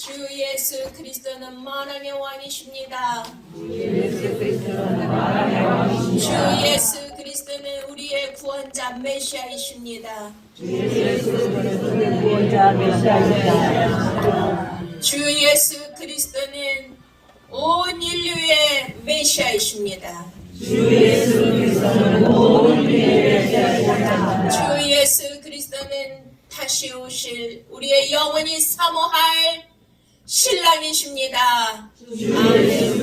주 예수 그리스도는 만왕의 왕이십니다. 주 예수 그리스도는 만왕의 왕이십니다. 주 예수 그리스도는 우리의 구원자 메시아이십니다. 주 예수 그리스도는 구원자 메시아이십니다. 주 예수 그리스도는 온 인류의 메시아이십니다. 주 예수 그리스도는 온 인류의 메시아이십니다. 주 예수 그리스도는 다시 오실 우리의 영원히 사모할 신랑이십니다. 아멘.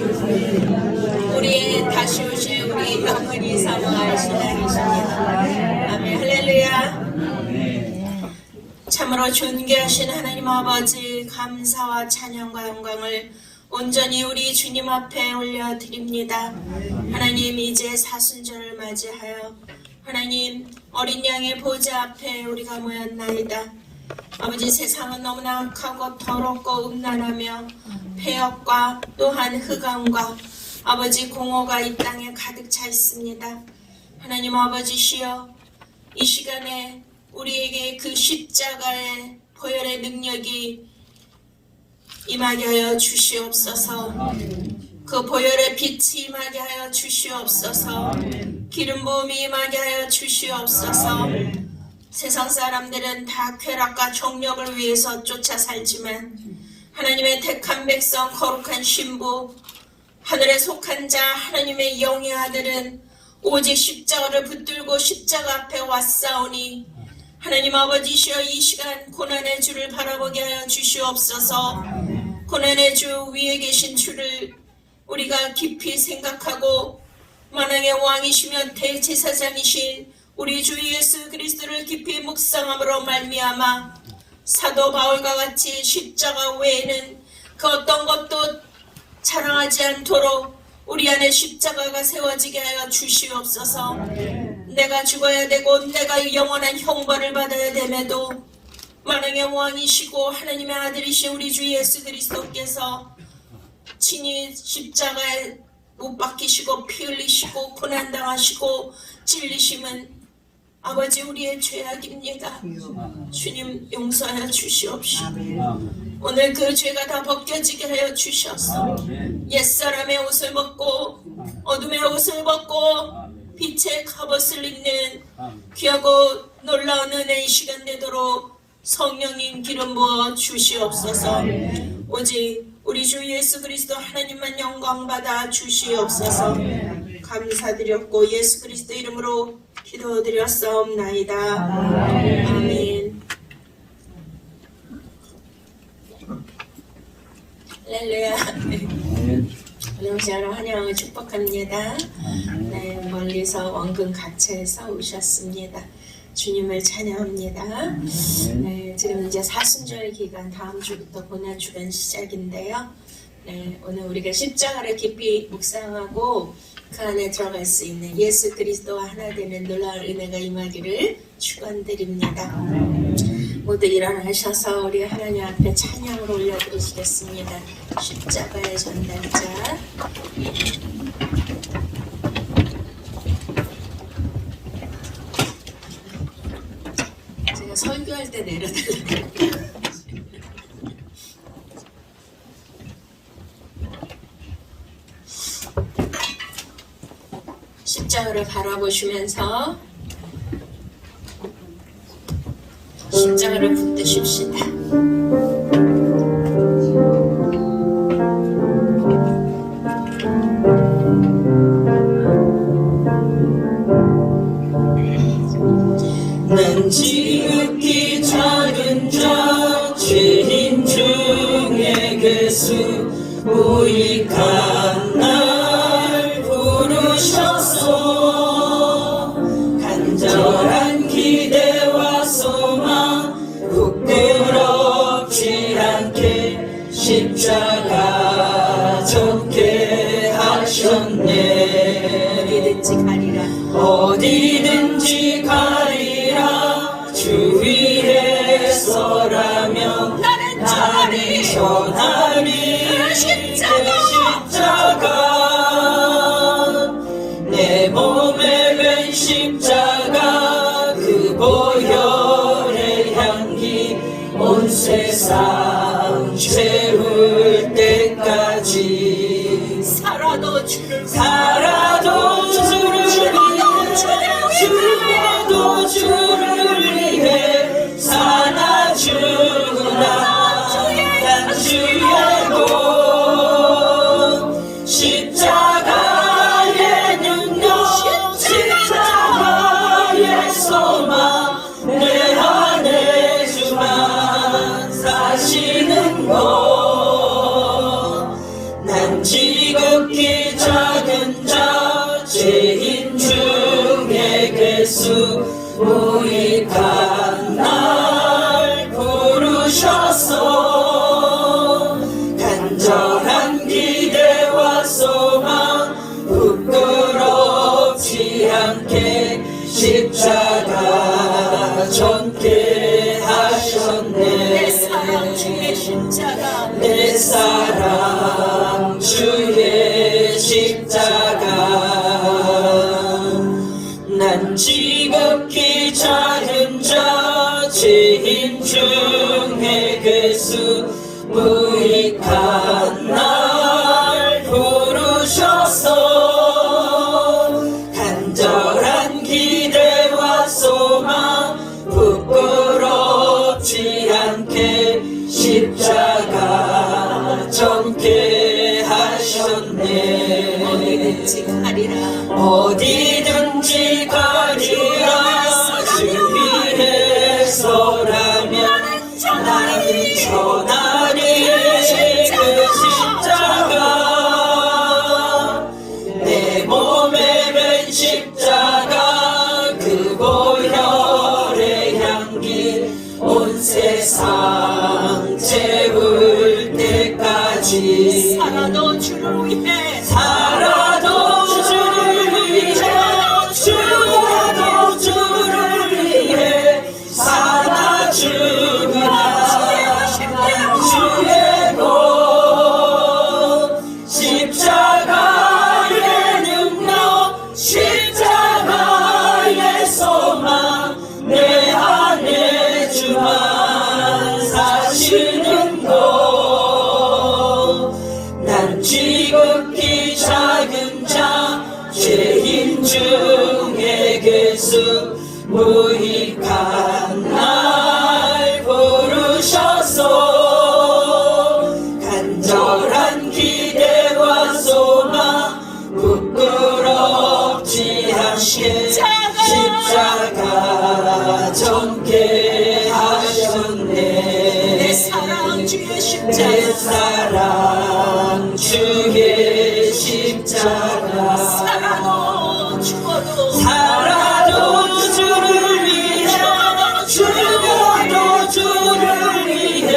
우리의 다시 오실 우리 영원히 사모할 신랑이십니다. 아멘. 할렐루야. 참으로 존귀하신 하나님 아버지, 감사와 찬양과 영광을 온전히 우리 주님 앞에 올려드립니다. 하나님, 이제 사순절을 맞이하여 하나님 어린 양의 보좌 앞에 우리가 모였나이다. 아버지, 세상은 너무나 악하고 더럽고 음란하며 폐역과 또한 흑암과 아버지 공허가 이 땅에 가득 차 있습니다. 하나님 아버지시여, 이 시간에 우리에게 그 십자가의 보혈의 능력이 임하게 하여 주시옵소서. 그 보혈의 빛이 임하게 하여 주시옵소서. 기름 부음이 임하게 하여 주시옵소서. 세상 사람들은 다 쾌락과 정력을 위해서 쫓아 살지만 하나님의 택한 백성, 거룩한 신부, 하늘에 속한 자, 하나님의 영의 아들은 오직 십자가를 붙들고 십자가 앞에 왔사오니 하나님 아버지시여, 이 시간 고난의 주를 바라보게 하여 주시옵소서. 고난의 주 위에 계신 주를 우리가 깊이 생각하고 만왕의 왕이시며 대제사장이신 우리 주 예수 그리스도를 깊이 묵상함으로 말미암아 사도 바울과 같이 십자가 외에는 그 어떤 것도 자랑하지 않도록 우리 안에 십자가가 세워지게 하여 주시옵소서. 내가 죽어야 되고 내가 영원한 형벌을 받아야 됨에도 만왕의 왕이시고 하나님의 아들이신 우리 주 예수 그리스도께서 친히 십자가에 못 박히시고 피 흘리시고 고난당하시고 찔리심은 아버지 우리의 죄악입니다. 주님, 용서하여 주시옵시고 오늘 그 죄가 다 벗겨지게 하여 주셔서 옛사람의 옷을 벗고 어둠의 옷을 벗고 빛의 갑옷을 입는 귀하고 놀라운 은혜의 시간 되도록 성령님 기름 부어 주시옵소서. 오직 우리 주 예수 그리스도 하나님만 영광 받아 주시옵소서. 감사드렸고 예수 그리스도 이름으로 기도드렸사옵나이다. 아멘. 할렐루야. 할렐루야. 환영을 축복합니다. 네, 멀리서 원근 각처에서 오셨습니다. 주님을 찬양합니다. 네, 지금 이제 사순절 기간, 다음 주부터 고난 주간 시작인데요. 네, 오늘 우리가 십자가를 깊이 묵상하고 그 안에 들어갈 수 있는 예수 그리스도와 하나 되는 놀라운 은혜가 임하기를 축원드립니다. 모두 일어나셔서 우리 하나님 앞에 찬양을 올려드리시겠습니다. 십자가의 전달자. 제가 설교할 때 내려달라고. 십자가를 바라보시면서 십자가를 붙드십시다. 난 지극히 작은 자 죄인 중에 괴수 무익한 날 부르셨소. 간절한 기대와 소망 부끄럽지 않게 십자가 좁게 하셨네. 어디든지 가리라 주 위에 서라며 나는 전하리 그 십자가 내 몸에 맨 십자가 그 보혈의 향기 온 세상 죄 사시는 것. 난 지극히 작은 자 죄인 중에 괴수 무익한 날 부르셔서 간절한 기대와 소망 부끄럽지 않게 십자가 전게 하셨네. 내 사랑 주의 십자가, 내 사랑 주의 십자가. 난 지극히 작은 자 죄인 중에 괴수 무익한 날 부르셔서 간절한 기대와 소망 부끄럽지 않게 십자가 전게 하셨네. 어디든지 가리라, 어디든지 가리라 주 위해서라면 나는 전하리 그 십자가. 내 몸에 맨 십자가 그 보혈의 향기 온 세상 채울 때까지 살아도 주를 위해, 살아도 주를 위해 죽어도 주를 위해 살아 죽으나 주의 것. 십자가의 능력 십자가의 소망 내 안에 주만 사시는 것. 난 지극히 작은 자 죄인 중에 괴수 무익한 날 부르셔서 간절한 기대와 소망 부끄럽지 않게 십자가 전게 하셨네. 내 사랑 주의 내 십자가, 사랑 주의 십자가. 살아도 죽어도 살아도 주를 위해 죽어도 주를 위해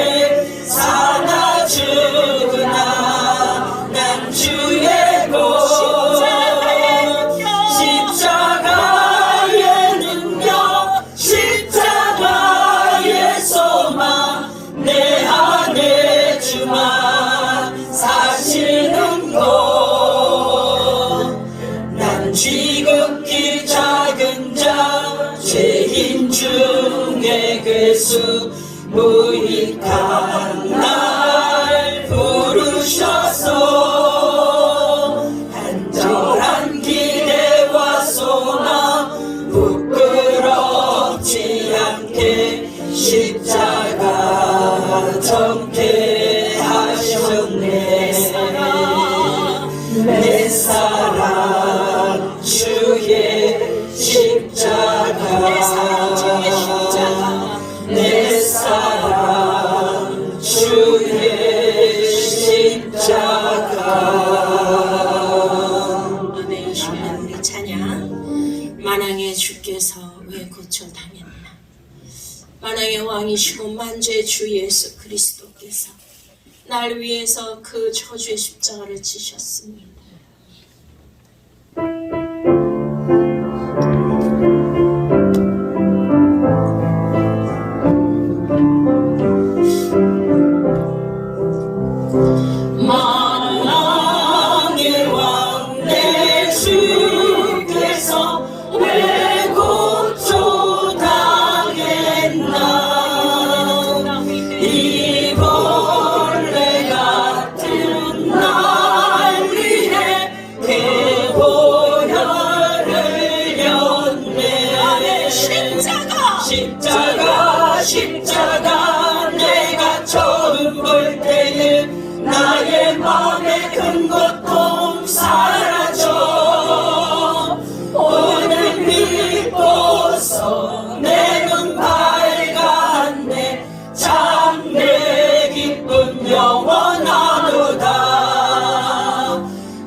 살아 죽으나 난 주의 것. 십자가의 능력 십자가의 소망 내 안에 주만 사시는 것. 난 지극히 작은 자 죄인 중에 괴수 무익한 날 부르셔서 간절한 기대와 소망 부끄럽지 않게 십자가 전게 하셨네. 내 사랑 주의 십자가. 내 사랑 주의 십자가, 내 사랑 주의 십자가. 아멘. 주여, 우리 찬양. 만왕의 주께서 왜 고쳐다녔나. 만왕의 왕이시고 만주의 주 예수 그리스도께서 날 위해서 그 저주의 십자가를 지셨습니다. 만왕의 왕 내 주께서 왜 고초당했나. 이 벌레 같은 날 위해 그 보혈을 흘렸네. 십자가 내가 처음 볼 때에 나의 마음의 큰 고통 사라져. 오늘 믿고서 내 눈 밝았네. 참 내 기쁨 영원하도다.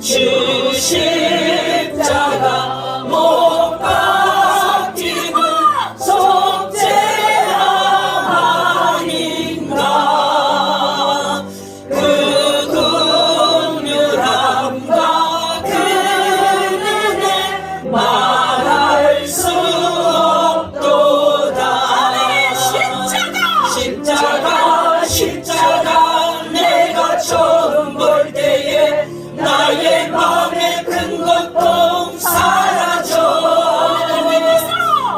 주 십자가 못 박히고 속죄함 아닌가. 그 긍휼함과 그 은혜 말할 수 없도다. 십자가 내가 처음 볼 때에 나의 마음의 큰 고통 사라져.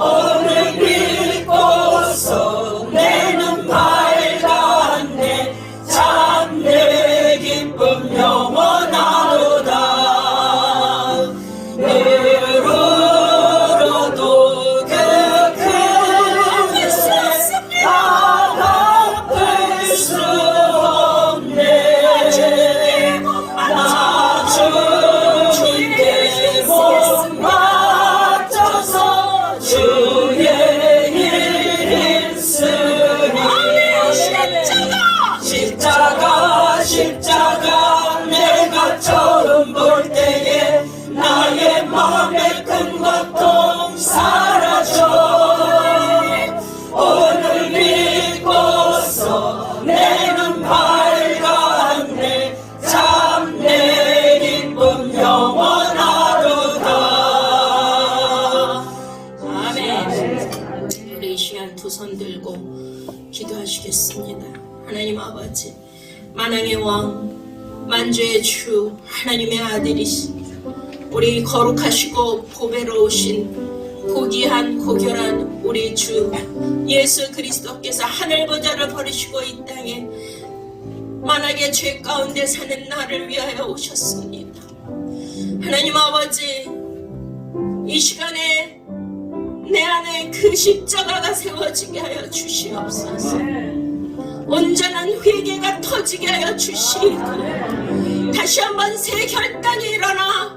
오늘 믿고서 내 눈 밝았네. 참 내 기쁨 영원하도다. 외로워도 그 큰 은혜 다 갚을 수 없네. 나 주님께 못 맞춰서 주의 일 있으니. 십자가 내가 처음 볼 때에 나의 마음의 큰 고통 사라져. 오늘 믿고서 내 눈 밝았네. 참 내 기쁨 영원하도다. 아멘. 우리 이 시간 두 손 들고 기도하시겠습니다. 하나님 아버지, 만왕의 왕, 만주의 주, 하나님의 아들이신 우리 거룩하시고 보배로우신 고귀한 고결한 우리 주 예수 그리스도께서 하늘 보좌를 버리시고 이 땅에 만악의 죄 가운데 사는 나를 위하여 오셨습니다. 하나님 아버지, 이 시간에 내 안에 그 십자가가 세워지게 하여 주시옵소서. 온전한 회개가 터지게 하여 주시고 다시 한번 새 결단이 일어나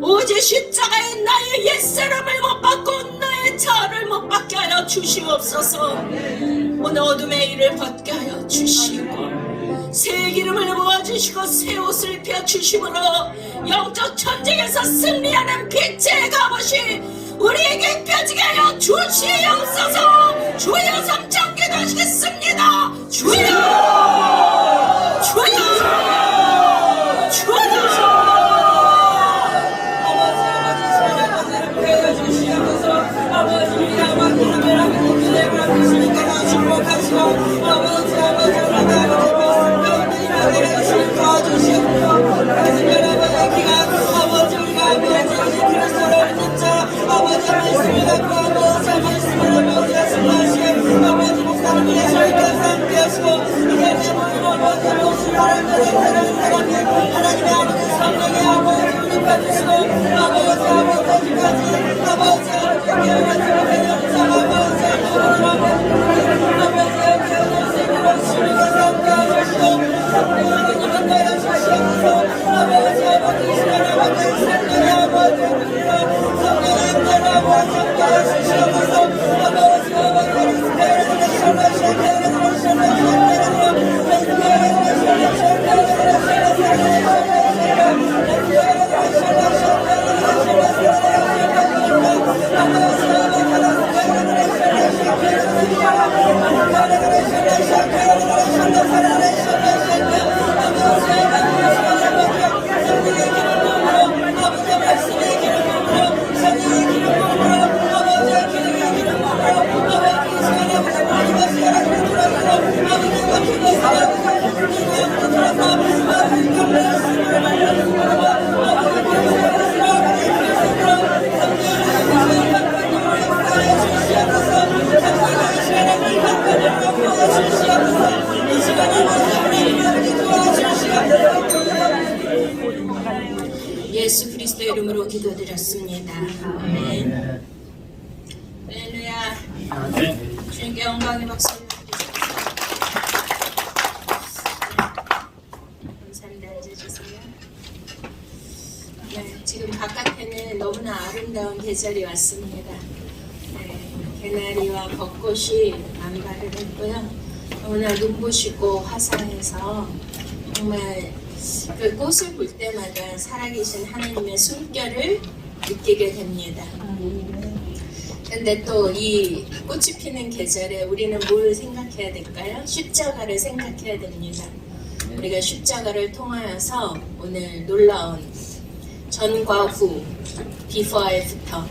오직 십자가에 나의 옛사람을 못 받고 나의 자아를 못 받게 하여 주시옵소서. 오늘 어둠의 일을 벗게 하여 주시고 새 기름을 부어주시고 새 옷을 펴주심으로 영적 전쟁에서 승리하는 빛의 갑옷이 우리에게 펴지게 하여 주시옵소서. 주여 삼창 기도하시겠습니다. 주여, 주여, 주여. 예수 그리스도의 이름으로 기도드렸습니다. 아멘. 할렐루야. 주님께 영광의 박수 올려드리겠습니다. 감사합니다. 앉아주세요. 네, 지금 바깥에는 너무나 아름다운 계절이 왔습니다. 네, 개나리와 벚꽃이 만발을 했고요. 너무나 눈부시고 화사해서 정말 그 꽃을 볼 때마다 살아계신 하나님의 숨결을 느끼게 됩니다. 근데 또 이 꽃이 피는 계절에 우리는 뭘 생각해야 될까요? 십자가를 생각해야 됩니다. 우리가 십자가를 통하여서 오늘 놀라운 전과 후, before, after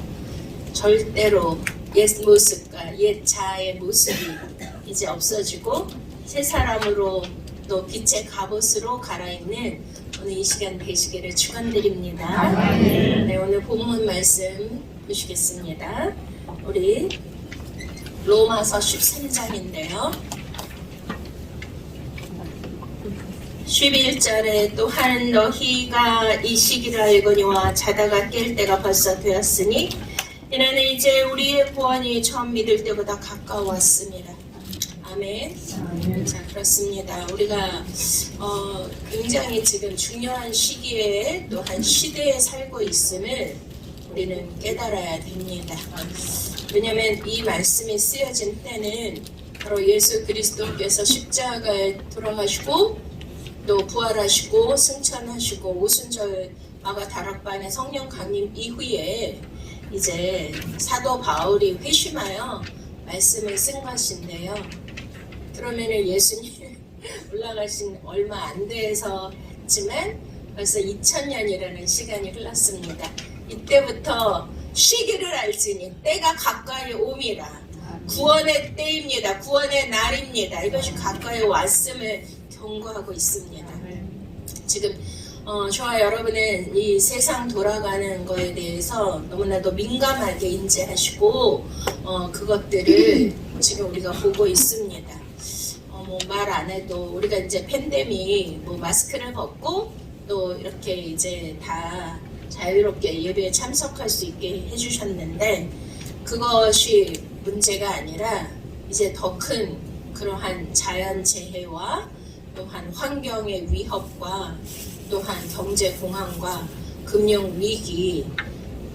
절대로 옛 모습과 옛 자아의 모습이 이제 없어지고 새 사람으로 또 빛의 갑옷으로 갈아입는 오늘 이 시간 되시기를 축원드립니다. 네, 오늘 본문 말씀 보시겠습니다. 우리 로마서 13장인데요. 11절에 또한 너희가 이 시기를 알거니와 자다가 깰 때가 벌써 되었으니 이는 이제 우리의 구원이 처음 믿을 때보다 가까웠습니다. 아멘. 자, 그렇습니다. 우리가 굉장히 지금 중요한 시기에 또한 시대에 살고 있음을 우리는 깨달아야 됩니다. 왜냐하면 이 말씀이 쓰여진 때는 바로 예수 그리스도께서 십자가에 돌아가시고 또 부활하시고 승천하시고 오순절 마가 다락방의 성령 강림 이후에 이제 사도 바울이 회심하여 말씀을 쓴 것인데요. 그러면은 예수님 올라가신 얼마 안 돼서 했지만 벌써 2000년이라는 시간이 흘렀습니다. 이때부터 시기를 알지니 때가 가까이 옴이라. 구원의 때입니다. 구원의 날입니다. 이것이 가까이 왔음을 경고하고 있습니다. 지금 저와 여러분은 이 세상 돌아가는 거에 대해서 너무나도 민감하게 인지하시고 그것들을 지금 우리가 보고 있습니다. 뭐 말 안 해도 우리가 이제 팬데믹 뭐 마스크를 벗고 또 이렇게 이제 다 자유롭게 예배에 참석할 수 있게 해주셨는데 그것이 문제가 아니라 이제 더 큰 그러한 자연재해와 또한 환경의 위협과 또한 경제 공황과 금융 위기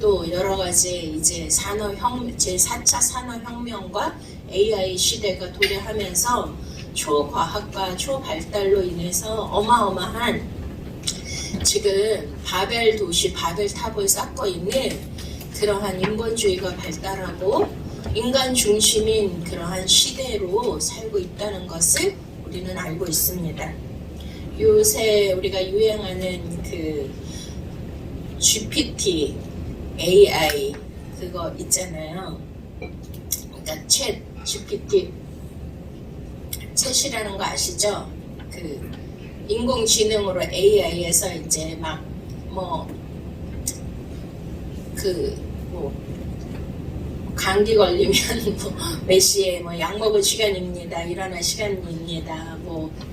또 여러 가지 이제 제4차 산업혁명과 AI 시대가 도래하면서 초과학과 초발달로 인해서 어마어마한 지금 바벨 도시 바벨탑을 쌓고 있는 그러한 인본주의가 발달하고 인간 중심인 그러한 시대로 살고 있다는 것을 우리는 알고 있습니다. 요새 우리가 유행하는 그 GPT, AI 그거 있잖아요. 그러니까 챗 GPT, 챗이라는 거 아시죠? 그 인공지능으로 AI에서 이제 막 감기 걸리면 몇 시에 약 먹을 시간입니다. 일어날 시간입니다.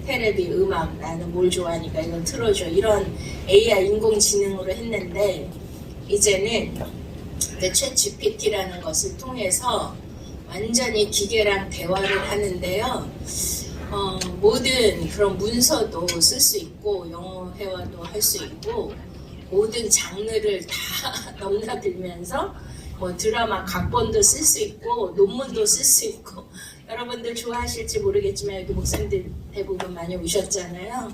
테레비 음악 나는 뭘 좋아하니까 이건 틀어줘. 이런 AI 인공지능으로 했는데 이제는 그 챗 GPT라는 것을 통해서 완전히 기계랑 대화를 하는데요. 모든 그런 문서도 쓸 수 있고 영어 회화도 할 수 있고 모든 장르를 다 넘나들면서 드라마 각본도 쓸 수 있고 논문도 쓸 수 있고 여러분들 좋아하실지 모르겠지만 여기 목사님들 대부분 많이 오셨잖아요.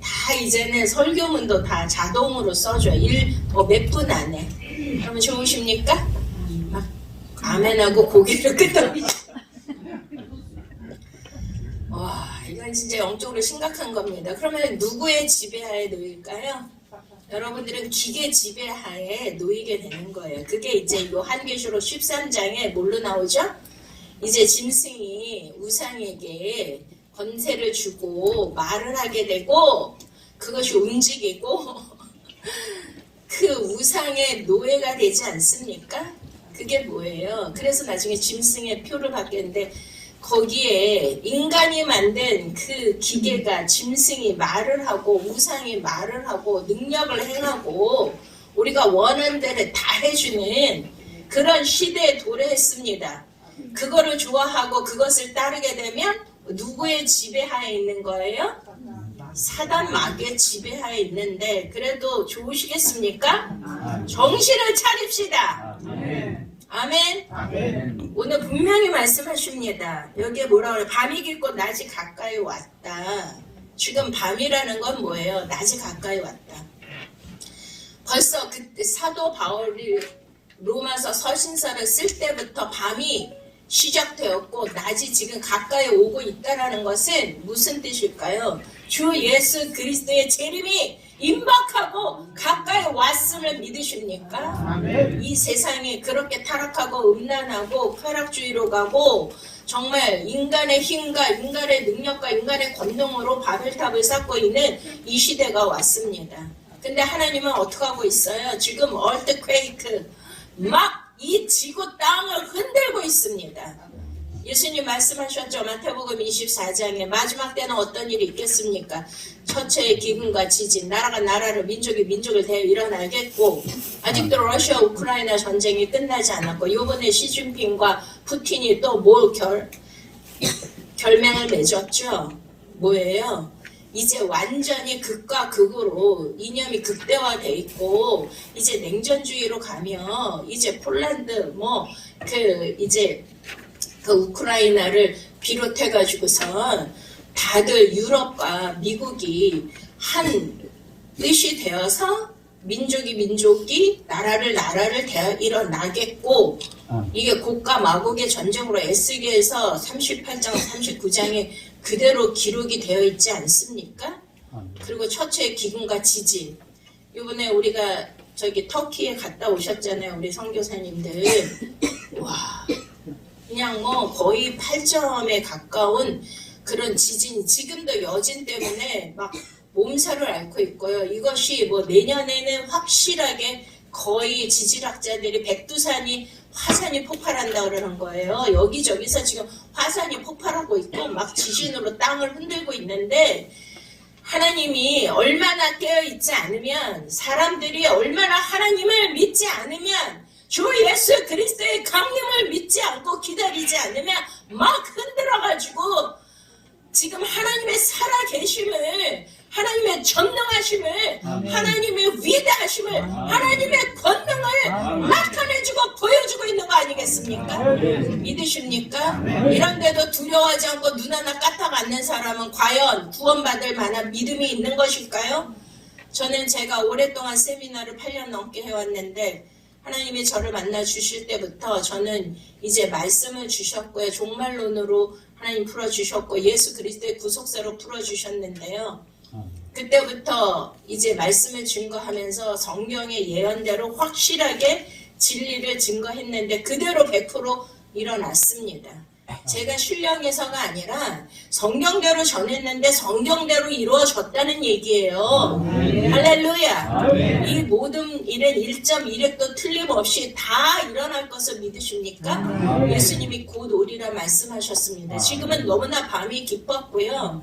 다 이제는 설교문도 다 자동으로 써줘요. 몇 분 안에. 그러면 좋으십니까? 막 아멘하고 고개를 끄덕이죠. 와, 이건 진짜 영적으로 심각한 겁니다. 그러면 누구의 지배하에 놓일까요? 여러분들은 기계 지배하에 놓이게 되는 거예요. 그게 이제 요한계시록 13장에 뭘로 나오죠? 이제 짐승이 우상에게 권세를 주고 말을 하게 되고 그것이 움직이고 그 우상의 노예가 되지 않습니까? 그게 뭐예요? 그래서 나중에 짐승의 표를 받겠는데 거기에 인간이 만든 그 기계가 짐승이 말을 하고 우상이 말을 하고 능력을 행하고 우리가 원하는 대로 다 해주는 그런 시대에 도래했습니다. 그거를 좋아하고 그것을 따르게 되면 누구의 지배하에 있는 거예요? 사단 마귀의 지배하에 있는데 그래도 좋으시겠습니까? 정신을 차립시다. 아멘. 아멘. 오늘 분명히 말씀하십니다. 여기에 뭐라 그래요? 밤이 깊고 낮이 가까이 왔다. 지금 밤이라는 건 뭐예요? 낮이 가까이 왔다. 벌써 그때 사도 바울이 로마서 서신서를 쓸 때부터 밤이 시작되었고 낮이 지금 가까이 오고 있다는 것은 무슨 뜻일까요? 주 예수 그리스도의 재림이 임박하고 가까이 왔음을 믿으십니까? 아멘. 이 세상이 그렇게 타락하고 음란하고 쾌락주의로 가고 정말 인간의 힘과 인간의 능력과 인간의 권능으로 바벨탑을 쌓고 있는 이 시대가 왔습니다. 근데 하나님은 어떻게 하고 있어요? 지금 얼트퀘이크 막 이 지구 땅을 흔들고 있습니다. 예수님 말씀하셨죠. 마태복음 24장에 마지막 때는 어떤 일이 있겠습니까? 처처의 기근과 지진, 나라가 나라를, 민족이 민족을 대해 일어나겠고 아직도 러시아 우크라이나 전쟁이 끝나지 않았고 이번에 시진핑과 푸틴이 또 뭐 결맹을 맺었죠. 뭐예요? 이제 완전히 극과 극으로 이념이 극대화돼 있고 이제 냉전주의로 가며 이제 폴란드 이제 그 우크라이나를 비롯해 가지고선 다들 유럽과 미국이 한 뜻이 되어서 민족이 나라를 대하 일어나겠고 이게 국가 마국의 전쟁으로 애쓰기에서 38장 39장에 그대로 기록이 되어 있지 않습니까? 그리고 처처의 기근과 지진. 이번에 우리가 저기 터키에 갔다 오셨잖아요. 우리 선교사님들. 와, 그냥 뭐 거의 8점에 가까운 그런 지진, 지금도 여진 때문에 막 몸살을 앓고 있고요. 이것이 뭐 내년에는 확실하게 거의 지질학자들이 백두산이 화산이 폭발한다 그러는 거예요. 여기저기서 지금 화산이 폭발하고 있고 막 지진으로 땅을 흔들고 있는데 하나님이 얼마나 깨어있지 않으면 사람들이 얼마나 하나님을 믿지 않으면 주 예수 그리스도의 강림을 믿지 않고 기다리지 않으면 막 흔들어가지고 지금 하나님의 살아계심을 하나님의 전능하심을 하나님의 위대하심을 하나님의 권능을 나타내주고 보여주고 있는 거 아니겠습니까? 믿으십니까? 이런데도 두려워하지 않고 눈 하나 까딱 않는 사람은 과연 구원받을 만한 믿음이 있는 것일까요? 저는 제가 오랫동안 세미나를 8년 넘게 해왔는데 하나님이 저를 만나 주실 때부터 저는 이제 말씀을 주셨고요. 종말론으로 하나님 풀어주셨고 예수 그리스도의 구속사로 풀어주셨는데요. 그때부터 이제 말씀을 증거하면서 성경의 예언대로 확실하게 진리를 증거했는데 그대로 100% 일어났습니다. 제가 신령해서가 아니라 성경대로 전했는데 성경대로 이루어졌다는 얘기예요. 할렐루야. 이 모든 일은 1.1획도 틀림없이 다 일어날 것을 믿으십니까? 예수님이 곧 오리라 말씀하셨습니다. 지금은 너무나 밤이 깊었고요.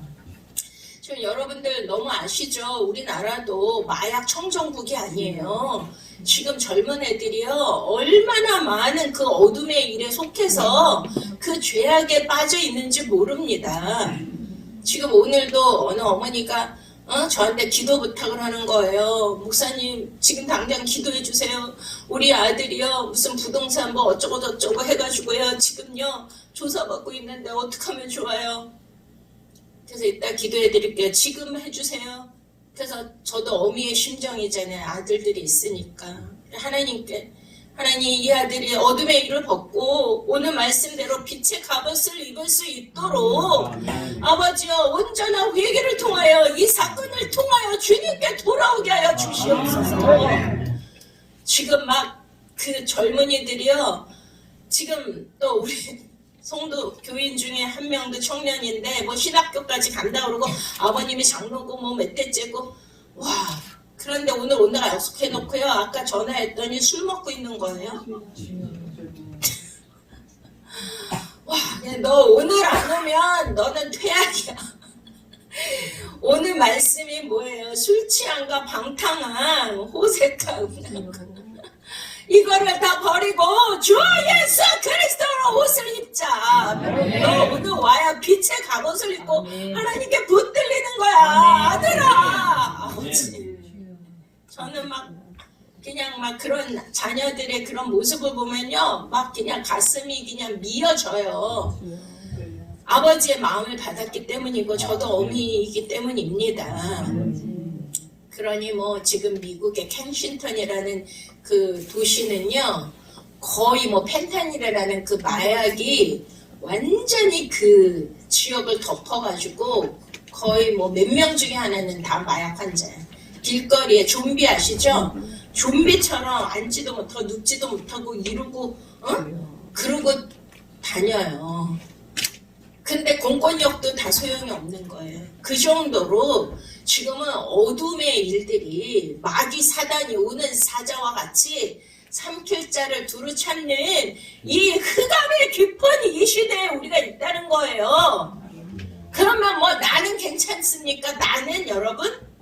지금 여러분들 너무 아시죠? 우리나라도 마약 청정국이 아니에요. 지금 젊은 애들이요 얼마나 많은 그 어둠의 일에 속해서 그 죄악에 빠져 있는지 모릅니다. 지금 오늘도 어느 어머니가 저한테 기도 부탁을 하는 거예요. 목사님 지금 당장 기도해 주세요. 우리 아들이요 무슨 부동산 뭐 어쩌고 저쩌고 해가지고요 지금요 조사받고 있는데 어떻게 하면 좋아요? 그래서 이따 기도해 드릴게요. 지금 해주세요. 그래서 저도 어미의 심정이잖아요. 아들들이 있으니까. 하나님께 하나님 이 아들이 어둠의 일을 벗고 오늘 말씀대로 빛의 갑옷을 입을 수 있도록 아버지여 온전한 회개를 통하여 이 사건을 통하여 주님께 돌아오게 하여 주시옵소서. 지금 막 그 젊은이들이요 지금 또 우리 성도 교인 중에 한 명도 청년인데 뭐 신학교까지 간다 그러고 아버님이 장로고 뭐 몇 대째고 와 그런데 오늘 약속해놓고요 아까 전화했더니 술 먹고 있는 거예요. 와 너 오늘 안 오면 너는 퇴학이야. 오늘 말씀이 뭐예요? 술 취함과 방탕한 호색과 음란과 이거를 다 버리고 주 예수 그리스도로 옷을 입자. 너 오늘 와야 빛의 갑옷을 입고 하나님께 붙들리는 거야. 아들아. 아버지. 저는 막 그냥 막 그런 자녀들의 그런 모습을 보면요, 막 그냥 가슴이 그냥 미어져요. 아버지의 마음을 받았기 때문이고 저도 어미이기 때문입니다. 그러니 뭐 지금 미국의 켄싱턴이라는 그 도시는요, 거의 뭐 펜타닐이라는 그 마약이 완전히 그 지역을 덮어가지고 거의 뭐 몇 명 중에 하나는 다 마약 환자예요. 길거리에 좀비 아시죠? 좀비처럼 앉지도 못하고 눕지도 못하고 이러고 그러고 다녀요. 근데 공권력도 다 소용이 없는 거예요. 그 정도로 지금은 어둠의 일들이 마귀 사단이 오는 사자와 같이 삼킬 자를 두루 찾는 이 흑암의 깊은 이 시대에 우리가 있다는 거예요. 그러면 뭐 나는 괜찮습니까? 나는 여러분,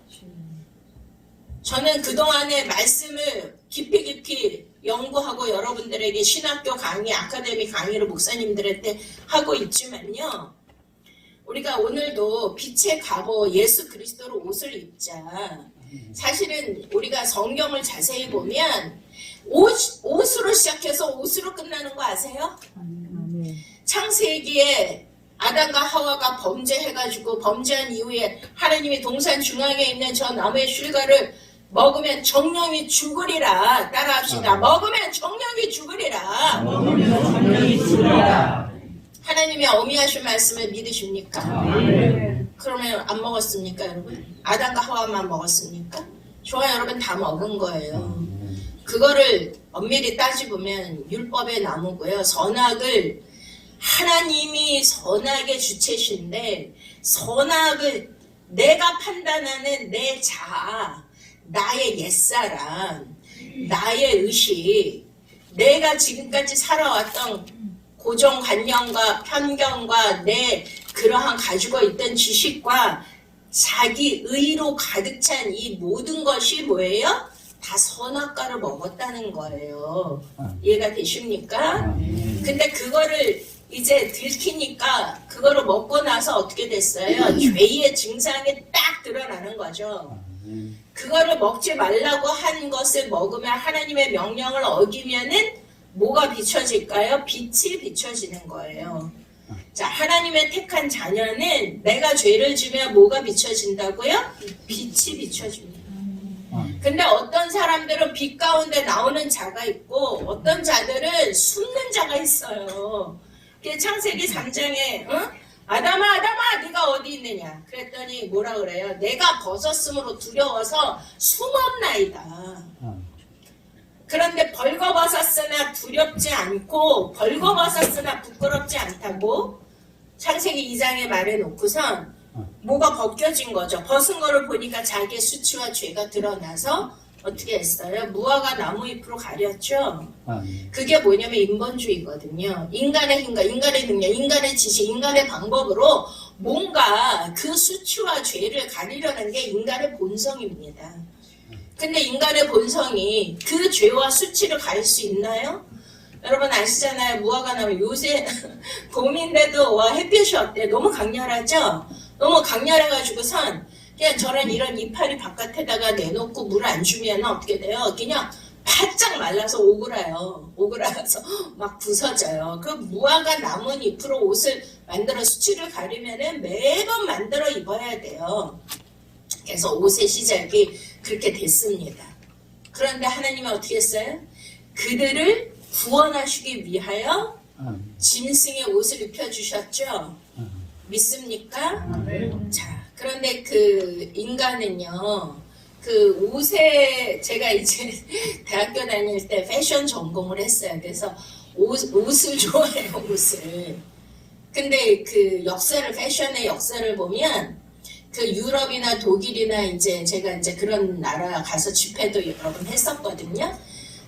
저는 그동안의 말씀을 깊이 연구하고 여러분들에게 신학교 강의, 아카데미 강의를 목사님들한테 하고 있지만요, 우리가 오늘도 빛의 갑옷 예수 그리스도로 옷을 입자. 사실은 우리가 성경을 자세히 보면 옷으로 시작해서 옷으로 끝나는 거 아세요? 창세기에 아담과 하와가 범죄해가지고 범죄한 이후에 하나님이 동산 중앙에 있는 저 나무의 실과를 먹으면 정령이 죽으리라. 따라합시다. 먹으면 정령이 죽으리라. 하나님의 어미하신 말씀을 믿으십니까? 그러면 안 먹었습니까, 여러분? 아담과 하와만 먹었습니까? 좋아요, 여러분, 다 먹은 거예요. 그거를 엄밀히 따지보면 율법의 나무고요. 선악을 하나님이 선악의 주체신데 선악을 내가 판단하는 내 자아, 나의 옛사람, 나의 의식, 내가 지금까지 살아왔던 고정관념과 편견과 내 그러한 가지고 있던 지식과 자기 의로 가득 찬 이 모든 것이 뭐예요? 다 선악과를 먹었다는 거예요. 이해가 되십니까? 근데 그거를 이제 들키니까 그거를 먹고 나서 어떻게 됐어요? 죄의 증상이 딱 드러나는 거죠. 그거를 먹지 말라고 한 것을 먹으면 하나님의 명령을 어기면은 뭐가 비춰질까요? 빛이 비춰지는 거예요. 자, 하나님의 택한 자녀는 내가 죄를 지면 뭐가 비춰진다고요? 빛이 비춰집니다. 근데 어떤 사람들은 빛 가운데 나오는 자가 있고 어떤 자들은 숨는 자가 있어요. 창세기 3장에 아담아 아담아 네가 어디 있느냐 그랬더니 뭐라 그래요? 내가 벗었으므로 두려워서 숨었나이다. 그런데 벌거벗었으나 두렵지 않고 벌거벗었으나 부끄럽지 않다고 창세기 2장에 말해놓고선 뭐가 벗겨진 거죠. 벗은 거를 보니까 자기의 수치와 죄가 드러나서 어떻게 했어요? 무화과 나무 잎으로 가렸죠. 그게 뭐냐면 인본주의거든요. 인간의 힘과 인간의 능력, 인간의 지식, 인간의 방법으로 뭔가 그 수치와 죄를 가리려는 게 인간의 본성입니다. 근데 인간의 본성이 그 죄와 수치를 가릴 수 있나요? 여러분 아시잖아요. 무화과 나무 요새 봄인데도 와 햇빛이 어때? 너무 강렬하죠? 너무 강렬해가지고선 그냥 저런 이런 이파리 바깥에다가 내놓고 물 안 주면 어떻게 돼요? 그냥 바짝 말라서 오그라요. 오그라서 막 부서져요. 그 무화과 나뭇잎으로 옷을 만들어 수치를 가리면은 매번 만들어 입어야 돼요. 그래서 옷의 시작이 그렇게 됐습니다. 그런데 하나님은 어떻게 했어요? 그들을 구원하시기 위하여 짐승의 옷을 입혀주셨죠? 믿습니까? 자, 그런데 그 인간은요, 그 옷에 제가 이제 대학교 다닐 때 패션 전공을 했어요. 그래서 옷을 좋아해요, 옷을. 근데 그 역사를, 패션의 역사를 보면 그 유럽이나 독일이나 이제 제가 이제 그런 나라 가서 집회도 여러 번 했었거든요.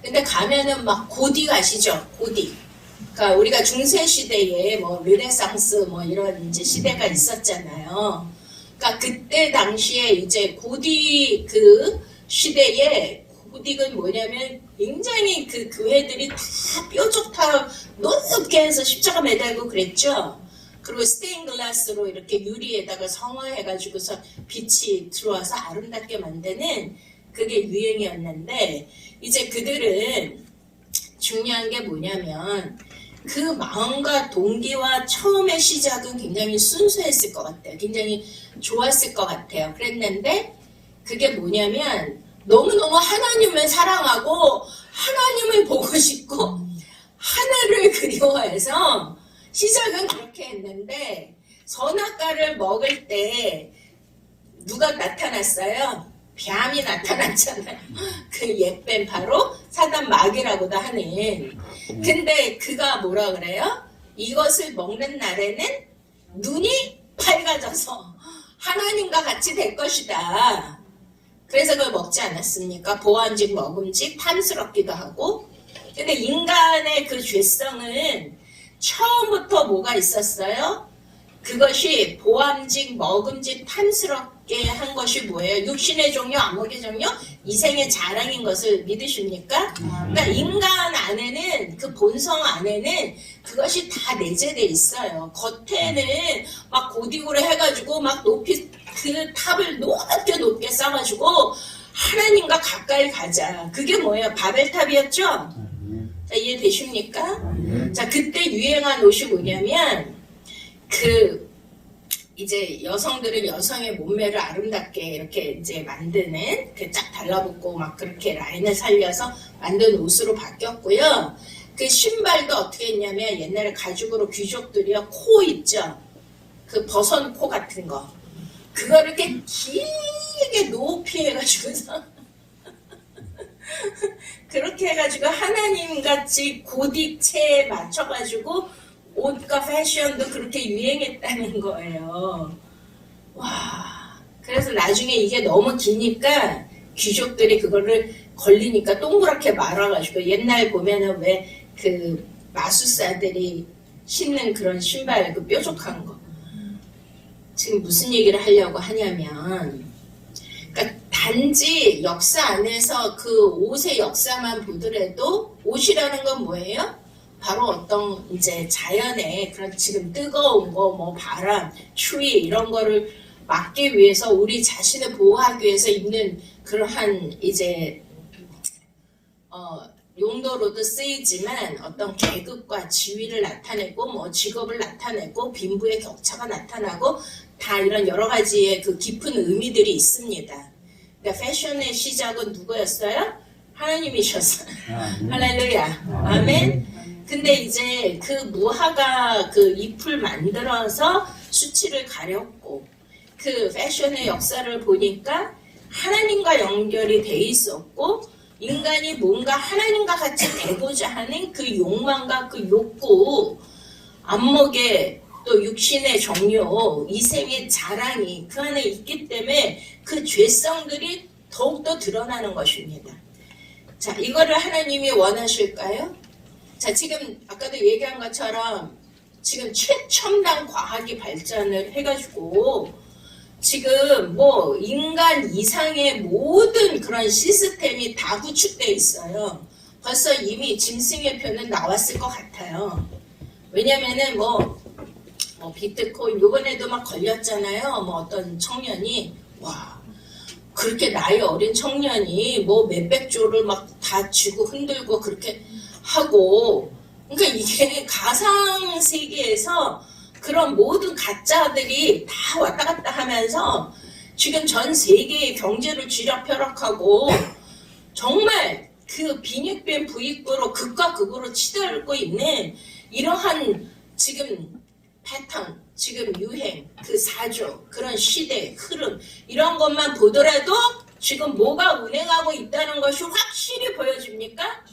근데 가면은 막 고딕 아시죠? 고딕. 그러니까 우리가 중세 시대에 뭐 르네상스 뭐 이런 이제 시대가 있었잖아요. 그러니까 그때 당시에 이제 고딕 그 시대에 고딕은 뭐냐면 굉장히 그 교회들이 다 뾰족 다 높게 해서 십자가 매달고 그랬죠. 그리고 스테인 글라스로 이렇게 유리에다가 성화해가지고서 빛이 들어와서 아름답게 만드는 그게 유행이었는데 이제 그들은 중요한 게 뭐냐면 그 마음과 동기와 처음의 시작은 굉장히 순수했을 것 같아요. 굉장히 좋았을 것 같아요. 그랬는데 그게 뭐냐면 너무너무 하나님을 사랑하고 하나님을 보고 싶고 하나를 그리워해서 시작은 그렇게 했는데 선악과를 먹을 때 누가 나타났어요? 뱀이 나타났잖아요. 그 옛뱀 바로 사단 마귀라고도 하는. 근데 그가 뭐라 그래요? 이것을 먹는 날에는 눈이 밝아져서 하나님과 같이 될 것이다. 그래서 그걸 먹지 않았습니까? 보암직 먹음직 탐스럽기도 하고. 근데 인간의 그 죄성은 처음부터 뭐가 있었어요? 그것이 보암직 먹음직 탐스럽게 한 것이 뭐예요? 육신의 종류, 암흑의 종류, 이생의 자랑인 것을 믿으십니까? 그러니까 인간 안에는 그 본성 안에는 그것이 다 내재돼 있어요. 겉에는 막 고딕으로 해가지고 막 높이 그 탑을 높게 높게 쌓아가지고 하나님과 가까이 가자. 그게 뭐예요? 바벨탑이었죠? 자, 이해되십니까? 자, 그때 유행한 옷이 뭐냐면 그 이제 여성들은 여성의 몸매를 아름답게 이렇게 이제 만드는 그 쫙 달라붙고 막 그렇게 라인을 살려서 만든 옷으로 바뀌었고요. 그 신발도 어떻게 했냐면 옛날에 가죽으로 귀족들이요 코 있죠. 그 버선 코 같은 거. 그거를 이렇게 길게 높이 해가지고서 그렇게 해가지고 하나님같이 고딕체에 맞춰가지고 옷과 패션도 그렇게 유행했다는 거예요. 와, 그래서 나중에 이게 너무 기니까 귀족들이 그거를 걸리니까 동그랗게 말아가지고 옛날 보면은 왜 그 마술사들이 신는 그런 신발 그 뾰족한 거. 지금 무슨 얘기를 하려고 하냐면 그러니까 단지 역사 안에서 그 옷의 역사만 보더라도 옷이라는 건 뭐예요? 바로 어떤 이제 자연의 그런 지금 뜨거운 거, 뭐 바람, 추위 이런 거를 막기 위해서 우리 자신을 보호하기 위해서 입는 그러한 이제 용도로도 쓰이지만 어떤 계급과 지위를 나타내고 뭐 직업을 나타내고 빈부의 격차가 나타나고 다 이런 여러 가지의 그 깊은 의미들이 있습니다. 그러니까 패션의 시작은 누구였어요? 하나님이셨어요. 할렐루야. 아멘. 근데 이제 그 무화과 그 잎을 만들어서 수치를 가렸고 그 패션의 역사를 보니까 하나님과 연결이 돼 있었고 인간이 뭔가 하나님과 같이 되고자 하는 그 욕망과 그 욕구, 안목의 또 육신의 종류, 이생의 자랑이 그 안에 있기 때문에 그 죄성들이 더욱더 드러나는 것입니다. 자, 이거를 하나님이 원하실까요? 자, 지금 아까도 얘기한 것처럼 지금 최첨단 과학이 발전을 해가지고 지금 뭐 인간 이상의 모든 그런 시스템이 다 구축돼 있어요. 벌써 이미 짐승의 표는 나왔을 것 같아요. 왜냐면은 뭐 비트코인 요번에도 막 걸렸잖아요. 뭐 어떤 청년이 와 그렇게 나이 어린 청년이 뭐 몇백 조를 막 다 쥐고 흔들고 그렇게 하고 그러니까 이게 가상 세계에서 그런 모든 가짜들이 다 왔다 갔다 하면서 지금 전 세계의 경제를 쥐락펴락하고 정말 그 빈익빈 부익부로 극과 극으로 치달고 있는 이러한 지금 패턴, 지금 유행, 그 사조, 그런 시대, 흐름 이런 것만 보더라도 지금 뭐가 운행하고 있다는 것이 확실히 보여집니까?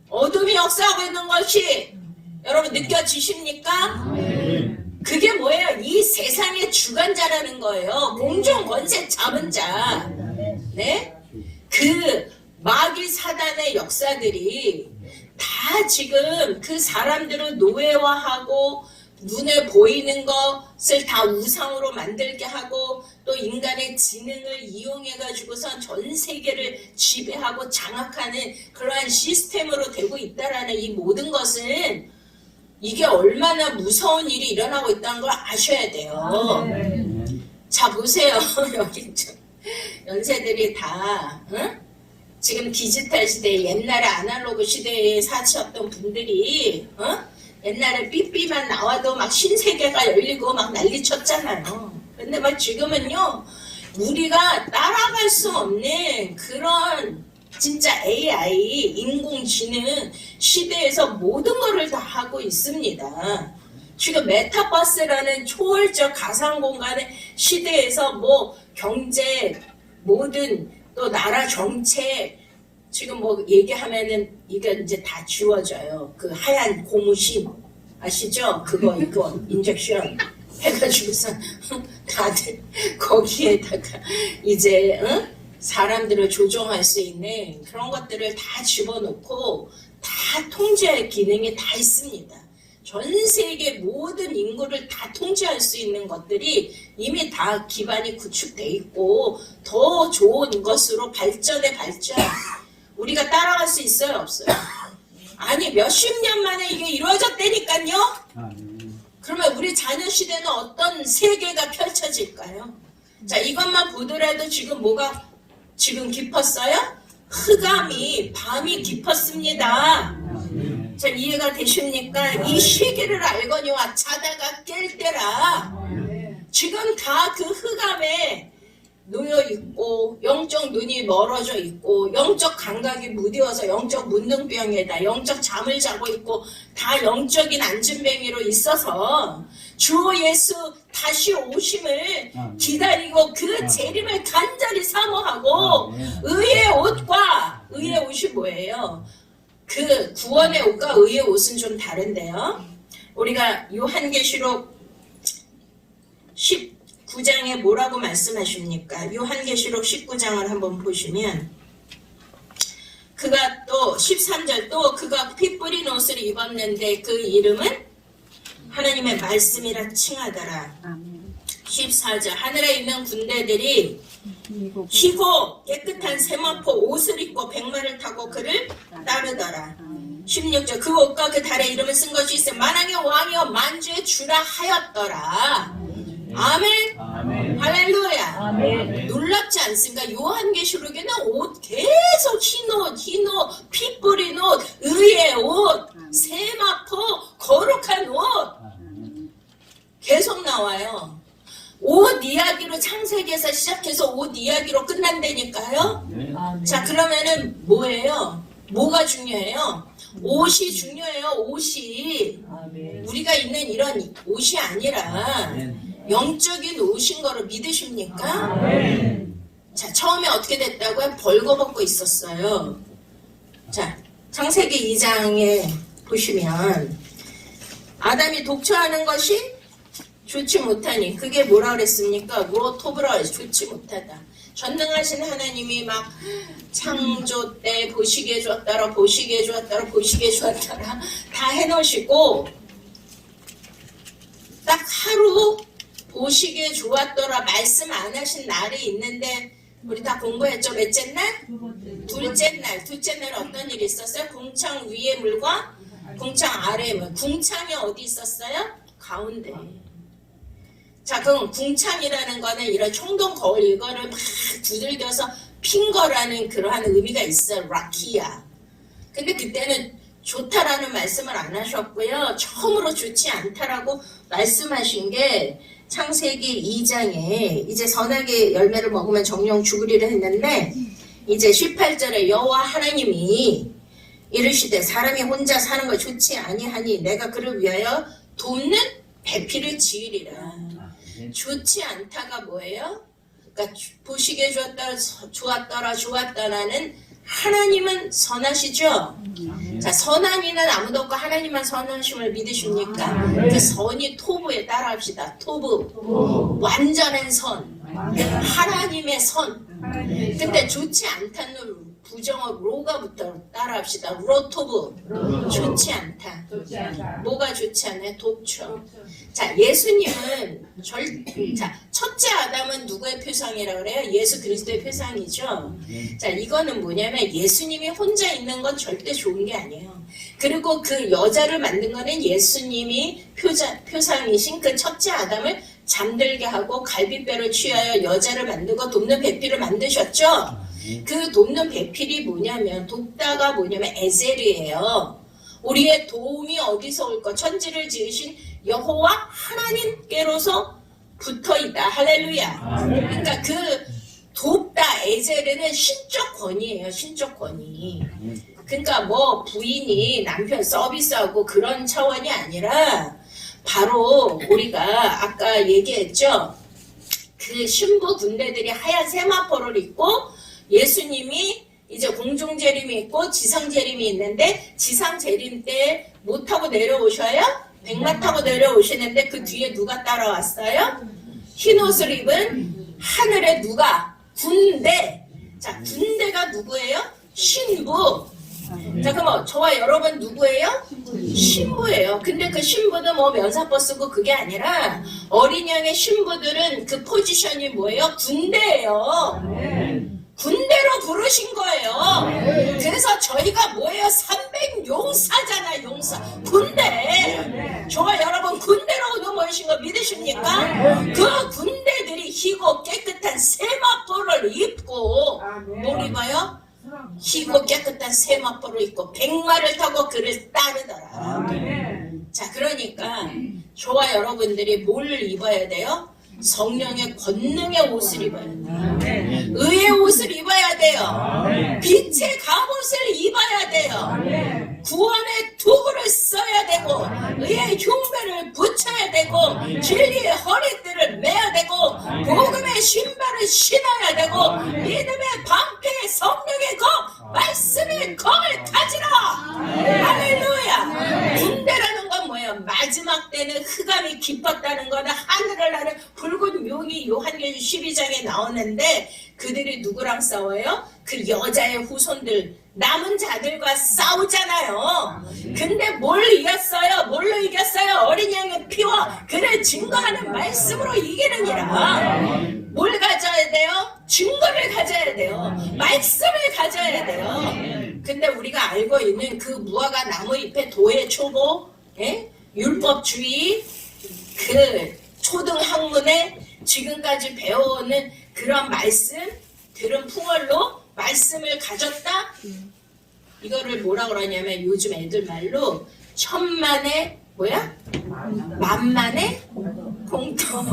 어둠이 역사하고 있는 것이 여러분 느껴지십니까? 그게 뭐예요? 이 세상의 주관자라는 거예요. 공중 권세 잡은 자. 네? 그 마귀 사단의 역사들이 다 지금 그 사람들을 노예화하고 눈에 보이는 것을 다 우상으로 만들게 하고 또 인간의 지능을 이용해 가지고선 전 세계를 지배하고 장악하는 그러한 시스템으로 되고 있다라는 이 모든 것은 이게 얼마나 무서운 일이 일어나고 있다는 걸 아셔야 돼요. 자 보세요. 여기 연세들이 다 응? 지금 디지털 시대, 옛날에 아날로그 시대에 사셨던 분들이 옛날에 삐삐만 나와도 막 신세계가 열리고 막 난리 쳤잖아요. 근데 막 지금은요, 우리가 따라갈 수 없는 그런 진짜 AI, 인공지능 시대에서 모든 것을 다 하고 있습니다. 지금 메타버스라는 초월적 가상 공간의 시대에서 뭐 경제, 모든 또 나라 정책, 지금 뭐 얘기하면은 이게 이제 다 지워져요. 그 하얀 고무신 아시죠? 그거 이거 인젝션 해가지고서 다들 거기에다가 이제 사람들을 조종할 수 있는 그런 것들을 다 집어넣고 다 통제할 기능이 다 있습니다. 전 세계 모든 인구를 다 통제할 수 있는 것들이 이미 다 기반이 구축돼 있고 더 좋은 것으로 발전에 발전. 우리가 따라갈 수 있어요, 없어요? 아니 몇십 년 만에 이게 이루어졌다니까요. 그러면 우리 자녀 시대는 어떤 세계가 펼쳐질까요? 자, 이것만 보더라도 지금 뭐가 지금 깊었어요? 흑암이 밤이 깊었습니다. 자, 이해가 되십니까? 이 시기를 알거니와 자다가 깰 때라. 지금 다 그 흑암에 놓여 있고 영적 눈이 멀어져 있고 영적 감각이 무뎌서 영적 문둥병에다 영적 잠을 자고 있고 다 영적인 안진뱅이로 있어서 주 예수 다시 오심을 기다리고 그 재림을 간절히 사모하고 의의 옷과 의의 옷이 뭐예요? 그 구원의 옷과 의의 옷은 좀 다른데요. 우리가 요한계시록 19장에 뭐라고 말씀하십니까? 요한계시록 19장을 한번 보시면 그가 또 13절 또 그가 피 뿌린 옷을 입었는데 그 이름은 하나님의 말씀이라 칭하더라. 14절 하늘에 있는 군대들이 희고 깨끗한 세마포 옷을 입고 백마를 타고 그를 따르더라. 16절 그 옷과 그 달의 이름을 쓴 것이 있어 만왕의 왕이여 만주의 주라 하였더라. 아멘. 아멘. 할렐루야. 아멘. 놀랍지 않습니까? 요한계시록에는 옷 계속 흰 옷, 피 뿌린 옷, 의의 옷, 세마포, 거룩한 옷 계속 나와요. 옷 이야기로 창세기에서 시작해서 옷 이야기로 끝난다니까요. 자, 그러면은 뭐예요? 뭐가 중요해요? 옷이 중요해요. 옷이 우리가 있는 이런 옷이 아니라 영적인 옷인 거를 믿으십니까? 자, 처음에 어떻게 됐다고요? 벌거벗고 있었어요. 자, 창세기 2장에 보시면 아담이 독처하는 것이 좋지 못하니 그게 뭐라 그랬습니까? 로토브라 좋지 못하다. 전능하신 하나님이 막 창조 때 보시기에 좋았더라 보시기에 좋았더라 보시기에 좋았더라 다 해놓으시고 딱 하루 보시기에 좋았더라 말씀 안 하신 날이 있는데 우리 다 공부했죠? 몇째 날? 둘째 날. 둘째 날 어떤 일이 있었어요? 궁창 위의 물과 궁창 아래의 물. 궁창이 어디 있었어요? 가운데. 자, 그럼 궁창이라는 거는 이런 청동 거울 이거를 막 두들겨서 핀 거라는 그러한 의미가 있어요. 라키야. 근데 그때는 좋다라는 말씀을 안 하셨고요. 처음으로 좋지 않다라고 말씀하신 게 창세기 2장에 이제 선악의 열매를 먹으면 정령 죽으리라 했는데 이제 18절에 여호와 하나님이 이르시되 사람이 혼자 사는 거 좋지 아니하니 내가 그를 위하여 돕는 배필을 지으리라. 좋지 않다가 뭐예요? 그러니까 보시기에 좋았더라는 하나님은 선하시죠? 자, 선한 이는 아무도 없고 하나님만 선하심을 믿으십니까? 그 선이 토부에 따라합시다. 토부. 완전한 선. 하나님의 선. 근데 좋지 않다는 부정어 로가부터 따라합시다. 로토부. 좋지 않다. 뭐가 좋지 않아요? 독초. 자, 예수님은 자, 첫째 아담은 누구의 표상이라고 그래요? 예수 그리스도의 표상이죠. 자, 이거는 뭐냐면 예수님이 혼자 있는 건 절대 좋은 게 아니에요. 그리고 그 여자를 만든 거는 예수님이 표상이신 그 첫째 아담을 잠들게 하고 갈빗뼈를 취하여 여자를 만들고 돕는 배필을 만드셨죠? 그 돕는 배필이 뭐냐면, 돕다가 뭐냐면 에젤이에요. 우리의 도움이 어디서 올까? 천지를 지으신 여호와 하나님께로서 붙어있다. 할렐루야. 그러니까 그 돕다 에젤에는 신적 권위예요. 신적 권위. 그러니까 뭐 부인이 남편 서비스하고 그런 차원이 아니라 바로 우리가 아까 얘기했죠. 그 신부 군대들이 하얀 세마포를 입고 예수님이 이제 공중 재림이 있고 지상 재림이 있는데, 지상 재림 때 뭐 타고 내려오셔요? 백마 타고 내려오시는데 그 뒤에 누가 따라왔어요? 흰 옷을 입은 하늘의 누가? 군대. 자, 군대가 누구예요? 신부. 자, 그럼 저와 여러분 누구예요? 신부예요. 근데 그 신부는 뭐 면사포 쓰고 그게 아니라 어린 양의 신부들은 그 포지션이 뭐예요? 군대예요. 군대로 부르신 거예요. 그래서 저희가 뭐예요? 300용사잖아, 용사. 군대. 저와 여러분 군대로 모이신 거 믿으십니까? 그 군대들이 희고 깨끗한 세마포를 입고 뭘 입어요? 희고 깨끗한 세마포를 입고 백마를 타고 그를 따르더라. 자, 그러니까 저와 여러분들이 뭘 입어야 돼요? 성령의 권능의 옷을 입어야 돼요. 의의 옷을 입어야 돼요. 빛의 갑옷을 입어야 돼요. 구원의 도구를 써야 되고, 의의 흉배를 붙여야 되고, 진리의 허리띠를 매야 되고, 복음의 신발을 신어야 되고, 믿음의 방패에 성령의 검, 말씀의 검을 가지라. 할렐루야. 군대라는 건 뭐예요? 마지막 때는 흑암이 깊었다는 거는 하늘을 나는 붉은 용이 요한계시록 12장에 나오는데, 그들이 누구랑 싸워요? 그 여자의 후손들, 남은 자들과 싸우잖아요. 근데 뭘 이겼어요? 뭘로 이겼어요? 어린 양의 피와 그를 증거하는 말씀으로 이기느니라. 뭘 가져야 돼요? 증거를 가져야 돼요. 말씀을 가져야 돼요. 근데 우리가 알고 있는 그 무화과 나무 잎의 도의 초보, 율법주의, 그 초등 학문에 지금까지 배워오는 그런 말씀, 들은 풍월로 말씀을 가졌다? 이거를 뭐라 그러냐면 요즘 애들 말로 천만의 뭐야? 만만의 공통.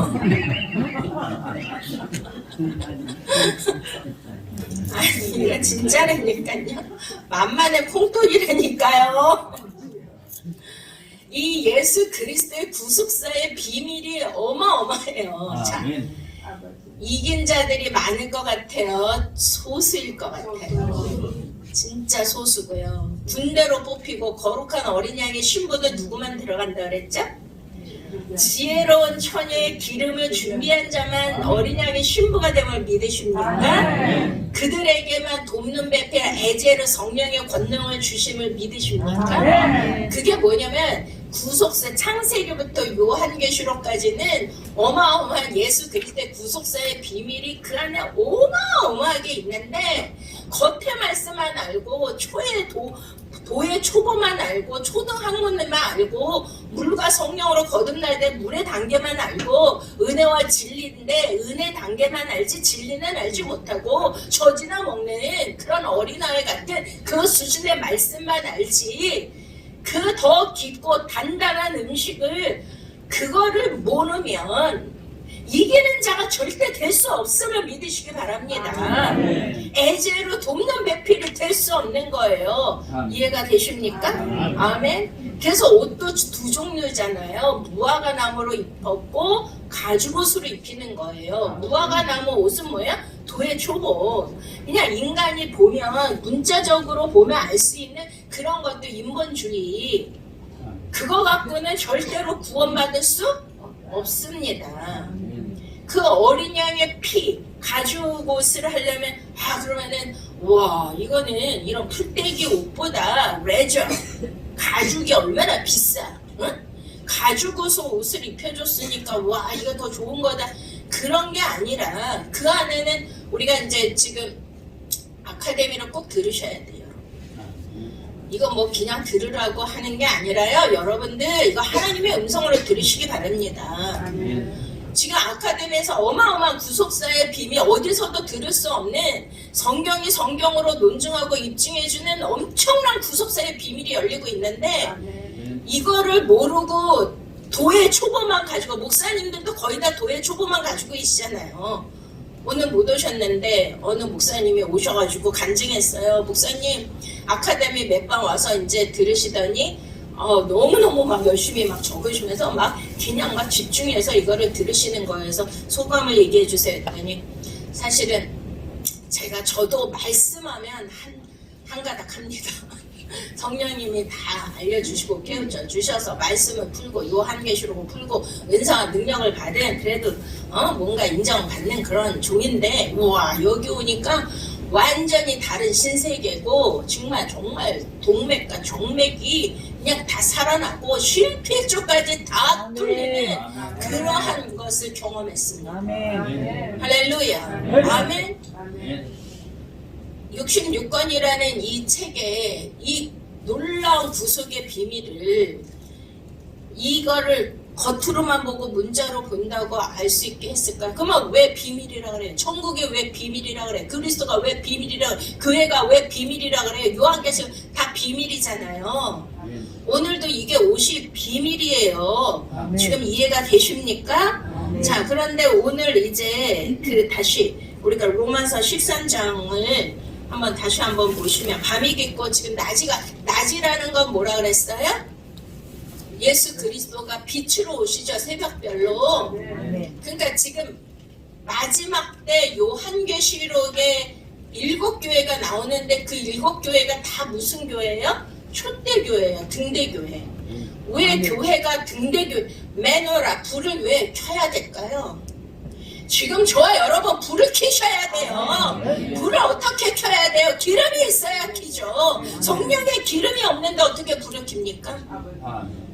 아니, 이거 진짜라니까요. 만만의 콩돈이라니까요. 이 예수 그리스도의 구속사의 비밀이 어마어마해요. 자, 이긴 자들이 많을 것 같아요? 소수일 것 같아요. 진짜 소수고요. 군대로 뽑히고 거룩한 어린 양의 신부도 누구만 들어간다 그랬죠? 지혜로운 처녀의 기름을 준비한 자만 어린 양의 신부가 됨을 믿으십니까? 그들에게만 돕는 배필 에제르 성령의 권능을 주심을 믿으십니까? 그게 뭐냐면 구속사 창세기부터 요한계시록까지는 어마어마한 예수 그리스도의 구속사의 비밀이 그 안에 어마어마하게 있는데, 겉에 말씀만 알고 도의 초보만 알고 초등학문만 알고 물과 성령으로 거듭날 때 물의 단계만 알고 은혜와 진리인데 은혜 단계만 알지 진리는 알지 못하고 젖이나 먹는 그런 어린아이 같은 그 수준의 말씀만 알지, 그 더 깊고 단단한 음식을 그거를 모르면 이기는 자가 절대 될 수 없음을 믿으시기 바랍니다. 에제로 돕는 배필이 될 수 없는 거예요. 이해가 되십니까? 아멘. 그래서 옷도 두 종류잖아요. 무화과 나무로 입었고 가죽옷으로 입히는 거예요. 무화과 나무 옷은 뭐야? 도의 초보. 그냥 인간이 보면 문자적으로 보면 알 수 있는 그런 것도 인본주의. 그거 갖고는 절대로 구원받을 수 없습니다. 그 어린 양의 피, 가죽옷을 하려면 그러면은 와, 이거는 이런 풀떼기 옷보다 레저, 가죽이 얼마나 비싸. 응? 가죽옷을 입혀줬으니까 와, 이거 더 좋은 거다. 그런 게 아니라 그 안에는 우리가 이제 지금 아카데미를 꼭 들으셔야 돼요. 이거 뭐 그냥 들으라고 하는 게 아니라요. 여러분들 이거 하나님의 음성으로 들으시기 바랍니다. 지금 아카데미에서 어마어마한 구속사의 비밀, 어디서도 들을 수 없는 성경이 성경으로 논증하고 입증해주는 엄청난 구속사의 비밀이 열리고 있는데 이거를 모르고 도의 초보만 가지고, 목사님들도 거의 다 도의 초보만 가지고 계시잖아요. 오늘 못 오셨는데 어느 목사님이 오셔가지고 간증했어요. 목사님 아카데미 몇 방 와서 이제 들으시더니 너무너무 막 열심히 막 적으시면서 막 그냥 막 집중해서 이거를 들으시는 거여서 소감을 얘기해 주세요 했더니, 사실은 저도 말씀하면 한가닥 합니다. 성령님이 다 알려주시고 깨우쳐 주셔서 말씀을 풀고 요한계시록을 풀고 은사와 능력을 받은, 그래도 뭔가 인정받는 그런 종인데, 우와 여기 오니까 완전히 다른 신세계고, 정말 동맥과 정맥이 그냥 다 살아나고 실필조까지 다 뚫리는 그러한 것을 경험했습니다. 할렐루야. 아멘. 66권이라는 이 책에 이 놀라운 구속의 비밀을, 이거를 겉으로만 보고 문자로 본다고 알 수 있게 했을까? 그러면 왜 비밀이라 그래? 천국이 왜 비밀이라 그래? 그리스도가 왜 비밀이라 그래? 교회가 왜 비밀이라 그래? 요한계시록 다 비밀이잖아요. 오늘도 이게 옷이 비밀이에요. 지금 이해가 되십니까? 자, 그런데 오늘 이제 다시 우리가 로마서 13장을 다시 한번 보시면, 밤이겠고 지금 낮이라는 건 뭐라 그랬어요? 예수 그리스도가 빛으로 오시죠, 새벽별로. 그러니까 지금 마지막 때 요한계시록에 7교회가 나오는데 그 7교회가 다 무슨 교회예요? 촛대교회예요. 등대교회. 왜 교회가 등대교회? 매너라, 불을 왜 켜야 될까요? 지금 저와 여러분 불을 켜셔야 돼요. 불을 어떻게 켜야 돼요? 기름이 있어야 켜죠. 성령의 기름이 없는데 어떻게 불을 켭니까?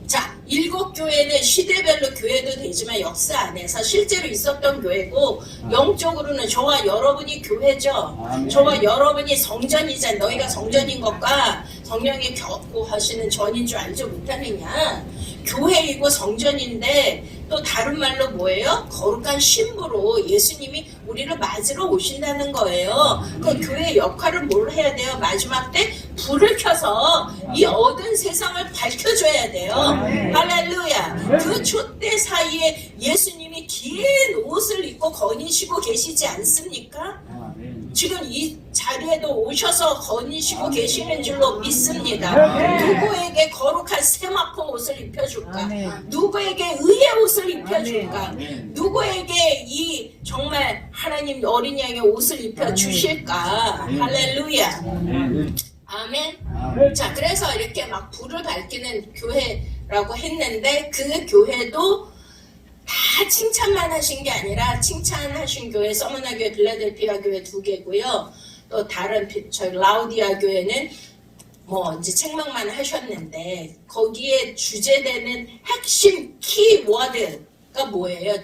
자, 7교회는 시대별로 교회도 되지만 역사 안에서 실제로 있었던 교회고, 영적으로는 저와 여러분이 교회죠. 저와 여러분이 성전이자, 너희가 성전인 것과 성령이 겪고 하시는 전인 줄 알지 못하느냐. 교회이고 성전인데 또 다른 말로 뭐예요? 거룩한 신부로 예수님이 우리를 맞으러 오신다는 거예요. 그 교회의 역할은 뭘 해야 돼요? 마지막 때 불을 켜서 이 어두운 세상을 밝혀줘야 돼요. 할렐루야. 그 촛대 사이에 예수님이 긴 옷을 입고 거니시고 계시지 않습니까? 지금 이 자리에도 오셔서 거니시고 계시는 줄로 믿습니다. 누구에게 거룩한 세마포 옷을 입혀줄까? 누구에게 의의 옷을 입혀줄까? 누구에게 이 정말 하나님 어린 양의 옷을 입혀주실까? 할렐루야. 아멘. 자, 그래서 이렇게 막 불을 밝히는 교회라고 했는데, 그 교회도 다 칭찬만 하신 게 아니라, 칭찬하신 교회 서머나 교회, 빌라델피아 교회 2개고요. 또 다른 저희 라우디아 교회는 뭐 이제 책망만 하셨는데, 거기에 주제되는 핵심 키워드가 뭐예요?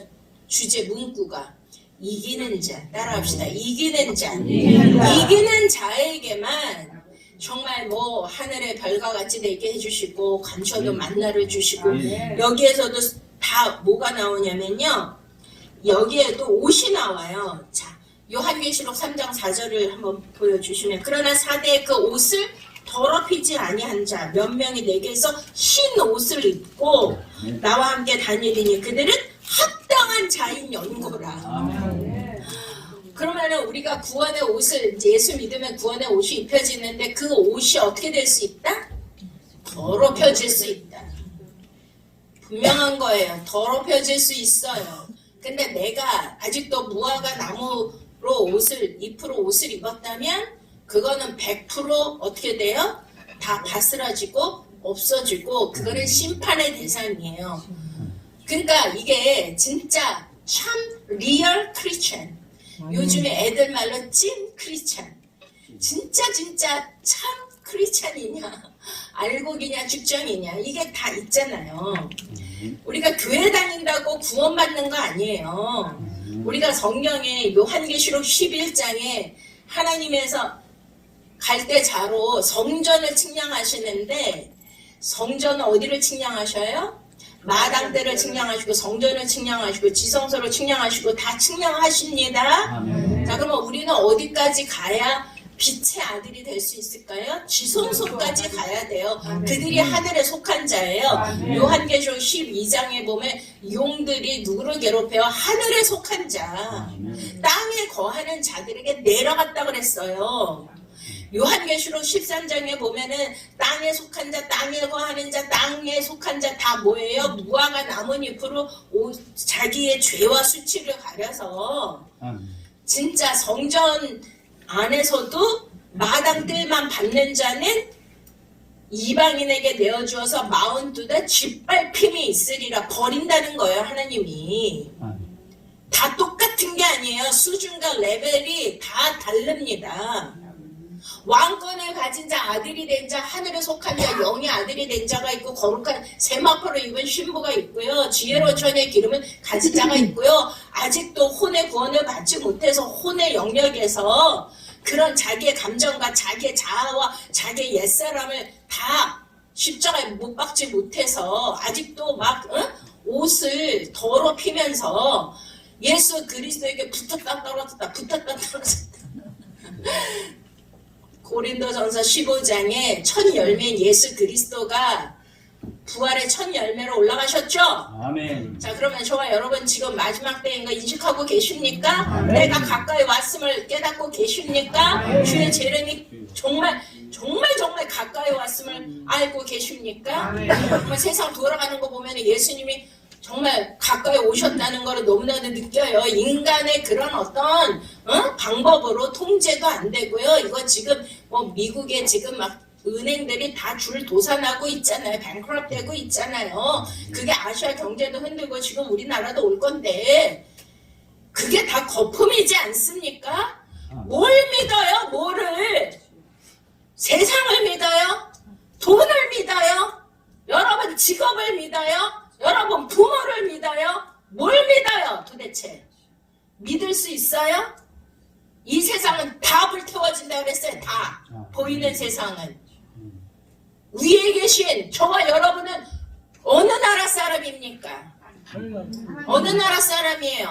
주제 문구가 이기는 자. 따라합시다. 이기는 자. 이기는 자에게만 정말 뭐 하늘의 별과 같이 되게 해주시고, 감춰도 만나를 주시고, 여기에서도 다 뭐가 나오냐면요, 여기에도 옷이 나와요. 자, 요한계시록 3장 4절을 한번 보여주시면, 그러나 4대의 그 옷을 더럽히지 아니한 자 몇 명이 내게서 흰 옷을 입고 나와 함께 다니리니 그들은 합당한 자인 연고라. 그러면은 우리가 구원의 옷을, 예수 믿으면 구원의 옷이 입혀지는데, 그 옷이 어떻게 될 수 있다? 더럽혀질 수 있다. 분명한 거예요. 더럽혀질 수 있어요. 근데 내가 아직도 무화과 나무로 잎으로 옷을 입었다면 그거는 100% 어떻게 돼요? 다 바스라지고 없어지고, 그거는 심판의 대상이에요. 그러니까 이게 진짜 참 리얼 크리스천, 요즘에 애들 말로 찐 크리스천, 진짜 참 크리스천이냐, 알곡이냐 죽정이냐, 이게 다 있잖아요. 우리가 교회 다닌다고 구원받는 거 아니에요. 우리가 성경에 요한계시록 11장에 하나님에서 갈대자로 성전을 측량하시는데, 성전은 어디를 측량하셔요? 마당들을 측량하시고 성전을 측량하시고 지성소를 측량하시고 다 측량하십니다. 아멘. 자, 그러면 우리는 어디까지 가야 빛의 아들이 될 수 있을까요? 지성소까지 가야 돼요. 그들이 하늘에 속한 자예요. 요한계시록 12장에 보면 용들이 누구를 괴롭혀요? 하늘에 속한 자. 땅에 거하는 자들에게 내려갔다 그랬어요. 요한계시록 13장에 보면은 땅에 속한 자, 땅에 거하는 자, 땅에 속한 자 다 뭐예요? 무화과 나뭇잎으로 자기의 죄와 수치를 가려서 진짜 성전 안에서도 마당들만 밟는 자는 이방인에게 내어주어서 42대 짓밟힘이 있으리라 버린다는 거예요. 하나님이. 다 똑같은 게 아니에요. 수준과 레벨이 다 다릅니다. 왕권을 가진 자, 아들이 된 자, 하늘에 속한 자, 영의 아들이 된 자가 있고 거룩한 세마포를 입은 신부가 있고요. 지혜로운 처녀의 기름을 가진 자가 있고요. 아직도 혼의 구원을 받지 못해서 혼의 영역에서 그런 자기의 감정과 자기의 자아와 자기의 옛사람을 다 십자가에 못 박지 못해서 아직도 막 옷을 더럽히면서 예수 그리스도에게 붙었다 떨어졌다 붙었다 떨어졌다. 고린도전서 15장에 첫 열매인 예수 그리스도가 부활의 첫 열매로 올라가셨죠? 아멘. 자, 그러면 저와 여러분 지금 마지막 때인 거 인식하고 계십니까? 내가 가까이 왔음을 깨닫고 계십니까? 주의 재림이 정말 가까이 왔음을 알고 계십니까? 정말 세상 돌아가는 거 보면 예수님이 정말 가까이 오셨다는 걸 너무나도 느껴요. 인간의 그런 어떤 방법으로 통제도 안 되고요. 이거 지금 뭐 미국에 지금 막 은행들이 다 줄 도산하고 있잖아요. 뱅크럽 되고 있잖아요. 그게 아시아 경제도 흔들고 지금 우리나라도 올 건데 그게 다 거품이지 않습니까? 뭘 믿어요? 뭐를? 세상을 믿어요? 돈을 믿어요? 여러분 직업을 믿어요? 여러분 부모를 믿어요? 뭘 믿어요 도대체? 믿을 수 있어요? 이 세상은 다 불태워진다 그랬어요. 다. 보이는 세상은. 위에 계신 저와 여러분은 어느 나라 사람입니까? 어느 나라 사람이에요?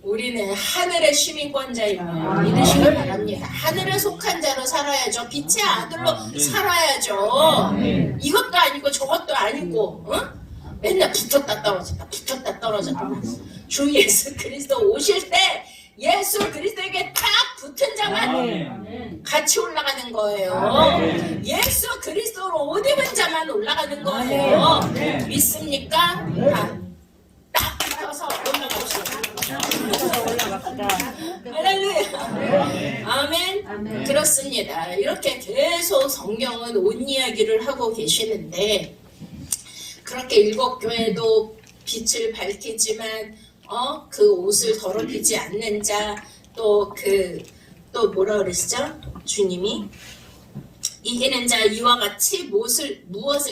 우리는 하늘의 시민권자임을 믿으시기 바랍니다. 하늘에 속한 자로 살아야죠. 빛의 아들로 살아야죠. 이것도 아니고 저것도 아니고 맨날 붙었다 떨어졌다 붙었다 떨어졌다. 주 예수 그리스도 오실 때 예수 그리스도에게 딱 붙은 자만 같이 올라가는 거예요. 예수 그리스도로 옷 입은 자만 올라가는 거예요. 믿습니까? 딱 붙어서 올라가시죠. 할렐루야. 아멘. 그렇습니다. 이렇게 계속 성경은 옷 이야기를 하고 계시는데 그렇게 일곱 교회도 빛을 밝히지만 그 옷을 더럽히지 않는 자 또 뭐라 그랬죠? 주님이 이기는 자 이와 같이 무엇을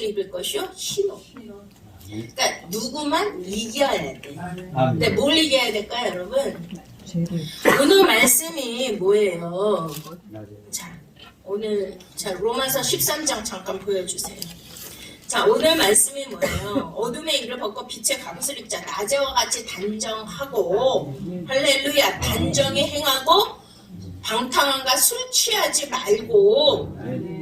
입을 것이요? 흰옷. 그러니까 누구만 이겨야 돼. 근데 뭘 이겨야 될까요, 여러분? 오늘 말씀이 뭐예요? 자, 로마서 13장 잠깐 보여주세요. 자, 오늘 말씀이 뭐예요? 어둠의 일을 벗고 빛의 갑옷을 입자. 낮에와 같이 단정하고 할렐루야 단정히 행하고 방탕함과 술 취하지 말고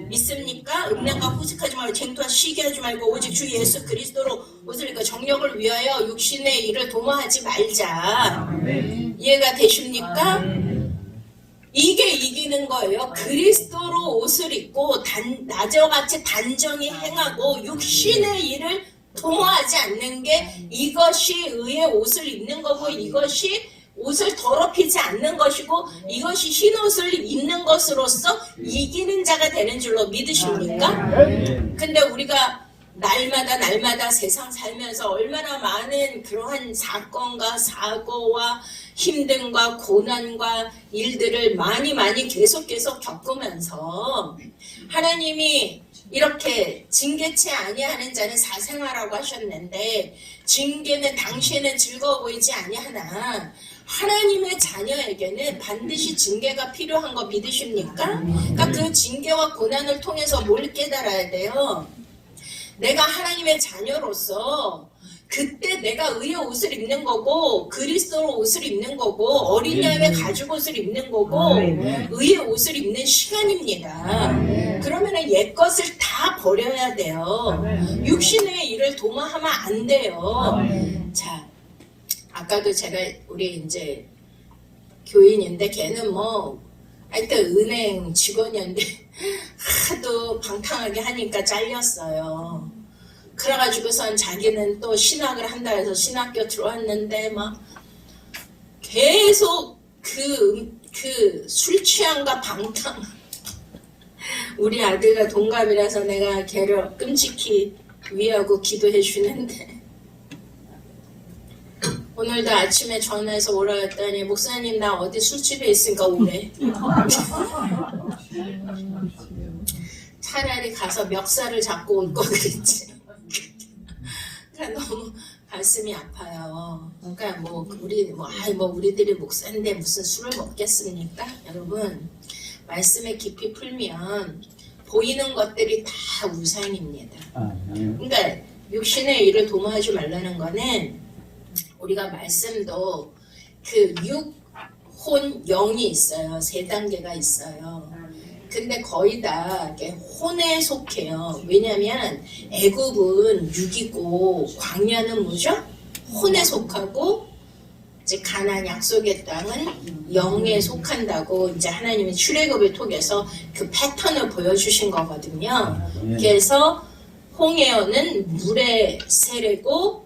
믿습니까? 음란과 후식하지 말고 쟁투와 시기하지 말고 오직 주 예수 그리스도로 옷을 입고 정력을 위하여 육신의 일을 도모하지 말자. 이해가 되십니까? 이게 이기는 거예요. 그리스도로 옷을 입고 낮에와 같이 단정히 행하고 육신의 일을 도모하지 않는 게 이것이 의의 옷을 입는 거고 이것이 옷을 더럽히지 않는 것이고 이것이 흰 옷을 입는 것으로서 이기는 자가 되는 줄로 믿으십니까? 근데 우리가 날마다 세상 살면서 얼마나 많은 그러한 사건과 사고와 힘듦과 고난과 일들을 많이 계속 겪으면서 하나님이 이렇게 징계치 아니하는 자는 사생하라고 하셨는데 징계는 당시에는 즐거워 보이지 아니하나 하나님의 자녀에게는 반드시 징계가 필요한 거 믿으십니까? 그러니까 그 징계와 고난을 통해서 뭘 깨달아야 돼요? 내가 하나님의 자녀로서 그때 내가 의의 옷을 입는 거고 그리스도로 옷을 입는 거고 어린 양의 가죽 옷을 입는 거고 의의 옷을 입는 시간입니다. 그러면은 옛 것을 다 버려야 돼요. 육신의 일을 도모하면 안 돼요. 자, 아까도 제가 우리 이제 교인인데 걔는 뭐 하여튼 은행 직원이었는데 하도 방탕하게 하니까 잘렸어요. 그래가지고선 자기는 또 신학을 한다 해서 신학교 들어왔는데 막 계속 그 술 취함과 방탕. 우리 아들과 동갑이라서 내가 걔를 끔찍히 위하고 기도해 주는데 오늘도 아침에 전화해서 오라 했더니 목사님 나 어디 술집에 있으니까 오래. 차라리 가서 멱살을 잡고 올 거 그랬지. 그러니까 너무 가슴이 아파요. 그러니까 우리들이 목사인데 무슨 술을 먹겠습니까? 여러분 말씀에 깊이 풀면 보이는 것들이 다 우상입니다. 그러니까 육신의 일을 도모하지 말라는 거는 우리가 말씀도 그 육, 혼, 영이 있어요. 3단계가 있어요. 근데 거의 다 혼에 속해요. 왜냐면 애굽은 육이고 광야는 뭐죠? 혼에 속하고 이제 가나안 약속의 땅은 영에 속한다고 이제 하나님의 출애굽을 통해서 그 패턴을 보여주신 거거든요. 그래서 홍해어는 물의 세례고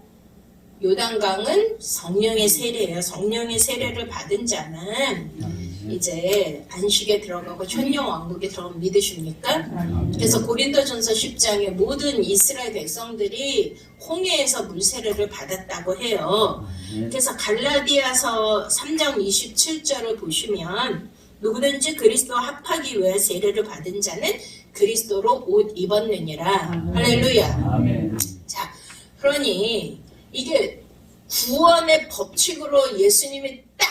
요단강은 성령의 세례예요. 성령의 세례를 받은 자는 이제 안식에 들어가고 천년왕국에 들어가면 믿으십니까? 그래서 고린도전서 10장에 모든 이스라엘 백성들이 홍해에서 물세례를 받았다고 해요. 그래서 갈라디아서 3장 27절을 보시면 누구든지 그리스도와 합하기 위해 세례를 받은 자는 그리스도로 옷 입었느니라. 할렐루야. 자, 그러니 이게 구원의 법칙으로 예수님이 딱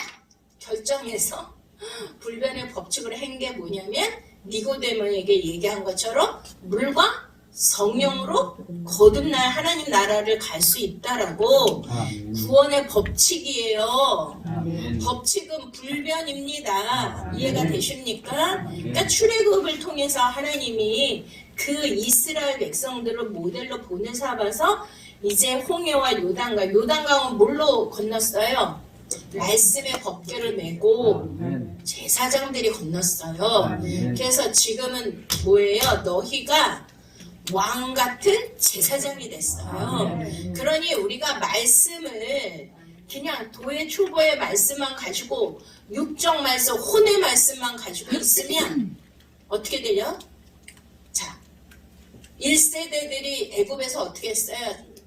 결정해서 불변의 법칙으로 한 게 뭐냐면 니고데모에게 얘기한 것처럼 물과 성령으로 거듭날 하나님 나라를 갈 수 있다라고 구원의 법칙이에요. 법칙은 불변입니다. 이해가 되십니까? 그러니까 출애굽을 통해서 하나님이 그 이스라엘 백성들을 모델로 보내삼아서 이제 홍해와 요단강은 뭘로 건넜어요? 말씀의 법궤를 메고 제사장들이 건넜어요. 그래서 지금은 뭐예요? 너희가 왕 같은 제사장이 됐어요. 그러니 우리가 말씀을 그냥 도의 초보의 말씀만 가지고 육적 말씀, 혼의 말씀만 가지고 있으면 어떻게 돼요? 자, 1세대들이 애굽에서 어떻게 했어요?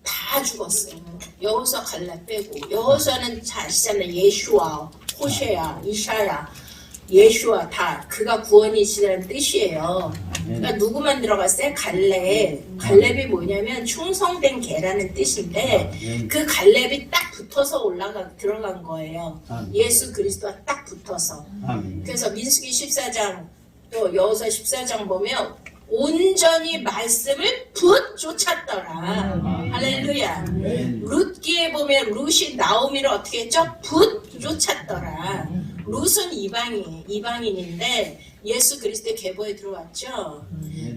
다 죽었어요. 여호수아 갈렙 빼고. 여호수아는 잘 아시잖아요. 예슈아, 호세아, 이샤야, 예슈아 다 그가 구원이시라는 뜻이에요. 그러니까 누구만 들어갔어요? 갈렙. 갈렙이 뭐냐면 충성된 개라는 뜻인데 그 갈렙이 딱 붙어서 들어간 거예요. 예수 그리스도와 딱 붙어서. 그래서 민수기 14장 또 여호수아 14장 보면 온전히 말씀을 쫓았더라. 할렐루야. 룻기에 보면 룻이 나오미를 어떻게 했죠? 쫓았더라. 룻은 이방인인데 예수 그리스도의 계보에 들어왔죠.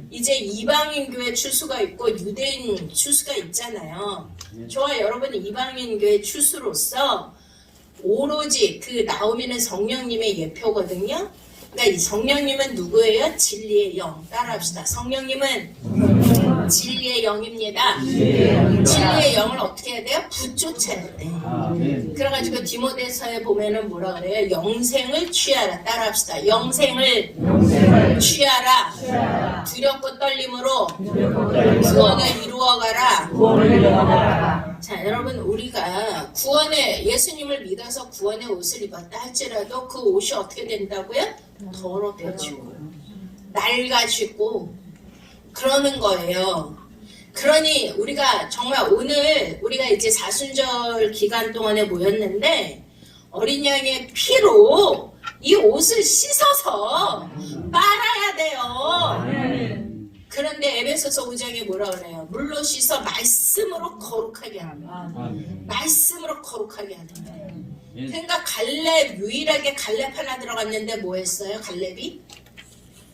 이제 이방인 교회 추수가 있고 유대인 추수가 있잖아요. 저와 여러분은 이방인 교회 추수로서 오로지 그 나오미는 성령님의 예표거든요. 그러니까 이 성령님은 누구예요? 진리의 영. 따라합시다. 성령님은 진리의 영입니다. 진리의 영을 어떻게 해야 돼요? 붙쫓아야 돼. 그래가지고 디모데서에 보면은 뭐라 그래요? 영생을 취하라. 따라합시다. 영생을 취하라. 두렵고 떨림으로 구원을 이루어가라. 자, 여러분 우리가 예수님을 믿어서 구원의 옷을 입었다 할지라도 그 옷이 어떻게 된다고요? 더럽혀지고 낡아지고 그러는 거예요. 그러니 우리가 정말 오늘 우리가 이제 사순절 기간 동안에 모였는데 어린 양의 피로 이 옷을 씻어서 빨아야 돼요. 그런데 에베소서 5장에 뭐라 그래요? 물로 씻어 말씀으로 거룩하게 하는 거예요. 말씀으로 거룩하게 하는 거예요. 그러니까 갈렙, 유일하게 갈렙 하나 들어갔는데 뭐 했어요? 갈렙이?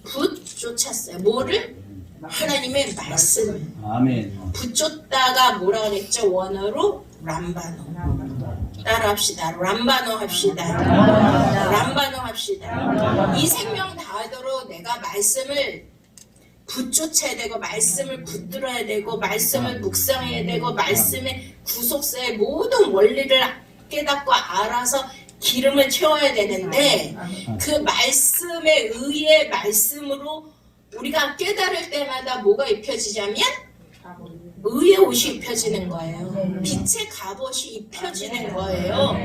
붓 쫓았어요. 뭐를? 하나님의 말씀을. 아멘. 붓 쫓다가 뭐라 그랬죠? 원어로 람바노. 따라합시다. 람바노 합시다. 람바노 합시다. 이 생명 다하도록 내가 말씀을 붙쫓아야 되고, 말씀을 붙들어야 되고, 말씀을 묵상해야 되고, 말씀의 구속사의 모든 원리를 깨닫고 알아서 기름을 채워야 되는데, 그 말씀에 의해 말씀으로 우리가 깨달을 때마다 뭐가 입혀지자면 의의 옷이 입혀지는 거예요. 빛의 갑옷이 입혀지는 거예요.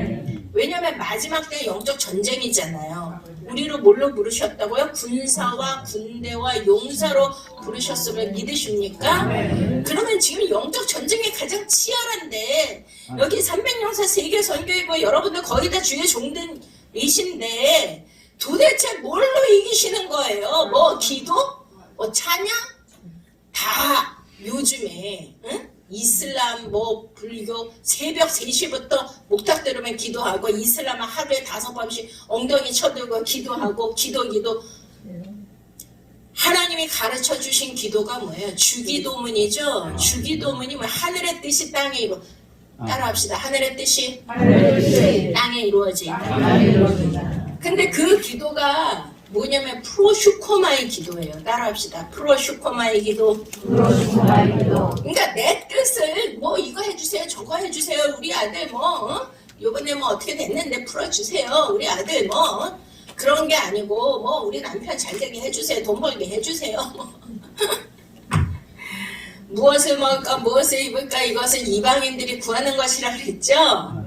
왜냐하면 마지막 때 영적 전쟁이잖아요. 우리를 뭘로 부르셨다고요? 군사와 군대와 용사로 부르셨음을 믿으십니까? 그러면 지금 영적 전쟁이 가장 치열한데, 여기 300용사 세계 선교이고 여러분들 거의 다 주의 종들이신데 도대체 뭘로 이기시는 거예요? 뭐 기도? 뭐 찬양? 다 요즘에 이슬람, 뭐 불교 새벽 3시부터 목탁 들으면 기도하고, 이슬람은 하루에 5번씩 엉덩이 쳐들고 기도하고, 기도. 하나님이 가르쳐 주신 기도가 뭐예요? 주기도문이죠. 주기도문이 뭐 하늘의 뜻이 땅에 이루. 따라합시다. 하늘의 뜻이 땅에 이루어진다. 근데 그 기도가 뭐냐면 프로슈코마의 기도예요. 따라합시다. 프로슈코마의 기도. 그러니까 내 뜻을 뭐 이거 해주세요, 저거 해주세요, 우리 아들 뭐 요번에 뭐 어떻게 됐는데 풀어주세요, 우리 아들 뭐 그런 게 아니고, 뭐 우리 남편 잘 되게 해주세요, 돈 벌게 해주세요. 무엇을 먹을까, 무엇을 입을까, 이것은 이방인들이 구하는 것이라 그랬죠.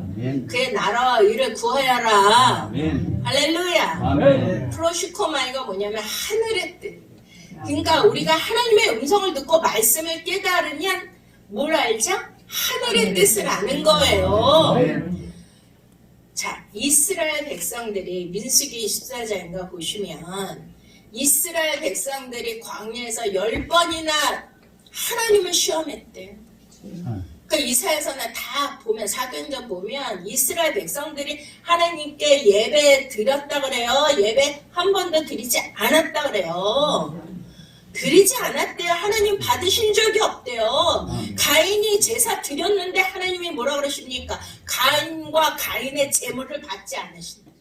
그의 나라와 의를 구하여라. 아멘. 할렐루야. 아멘. 프로슈코마이가 뭐냐면 하늘의 뜻. 그러니까 우리가 하나님의 음성을 듣고 말씀을 깨달으면 뭘 알죠? 하늘의 뜻을 아는 거예요. 자, 이스라엘 백성들이 민수기 24장인가 보시면 이스라엘 백성들이 광야에서 10번이나 하나님을 시험했대요. 그 이사야서는 다 보면, 사도행전 보면 이스라엘 백성들이 하나님께 예배 드렸다 그래요. 예배 한 번도 드리지 않았다 그래요. 드리지 않았대요. 하나님 받으신 적이 없대요. 가인이 제사 드렸는데 하나님이 뭐라 그러십니까? 가인과 가인의 제물을 받지 않으신다.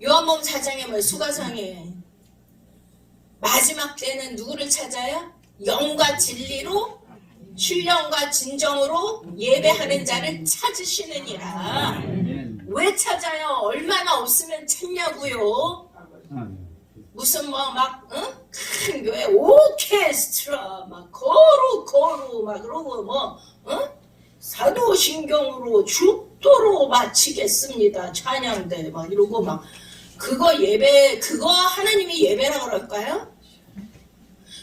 요한복음 4장에 뭐 수가성에 마지막 때는 누구를 찾아요? 영과 진리로 신령과 진정으로 예배하는 자를 찾으시느니라. 왜 찾아요? 얼마나 없으면 찾냐고요? 무슨 뭐 막 큰 교회 오케스트라 막 거루 막 그러고 뭐 사도신경으로 죽도록 마치겠습니다, 찬양대 막 이러고 막 그거 예배, 그거 하나님이 예배라 그럴까요?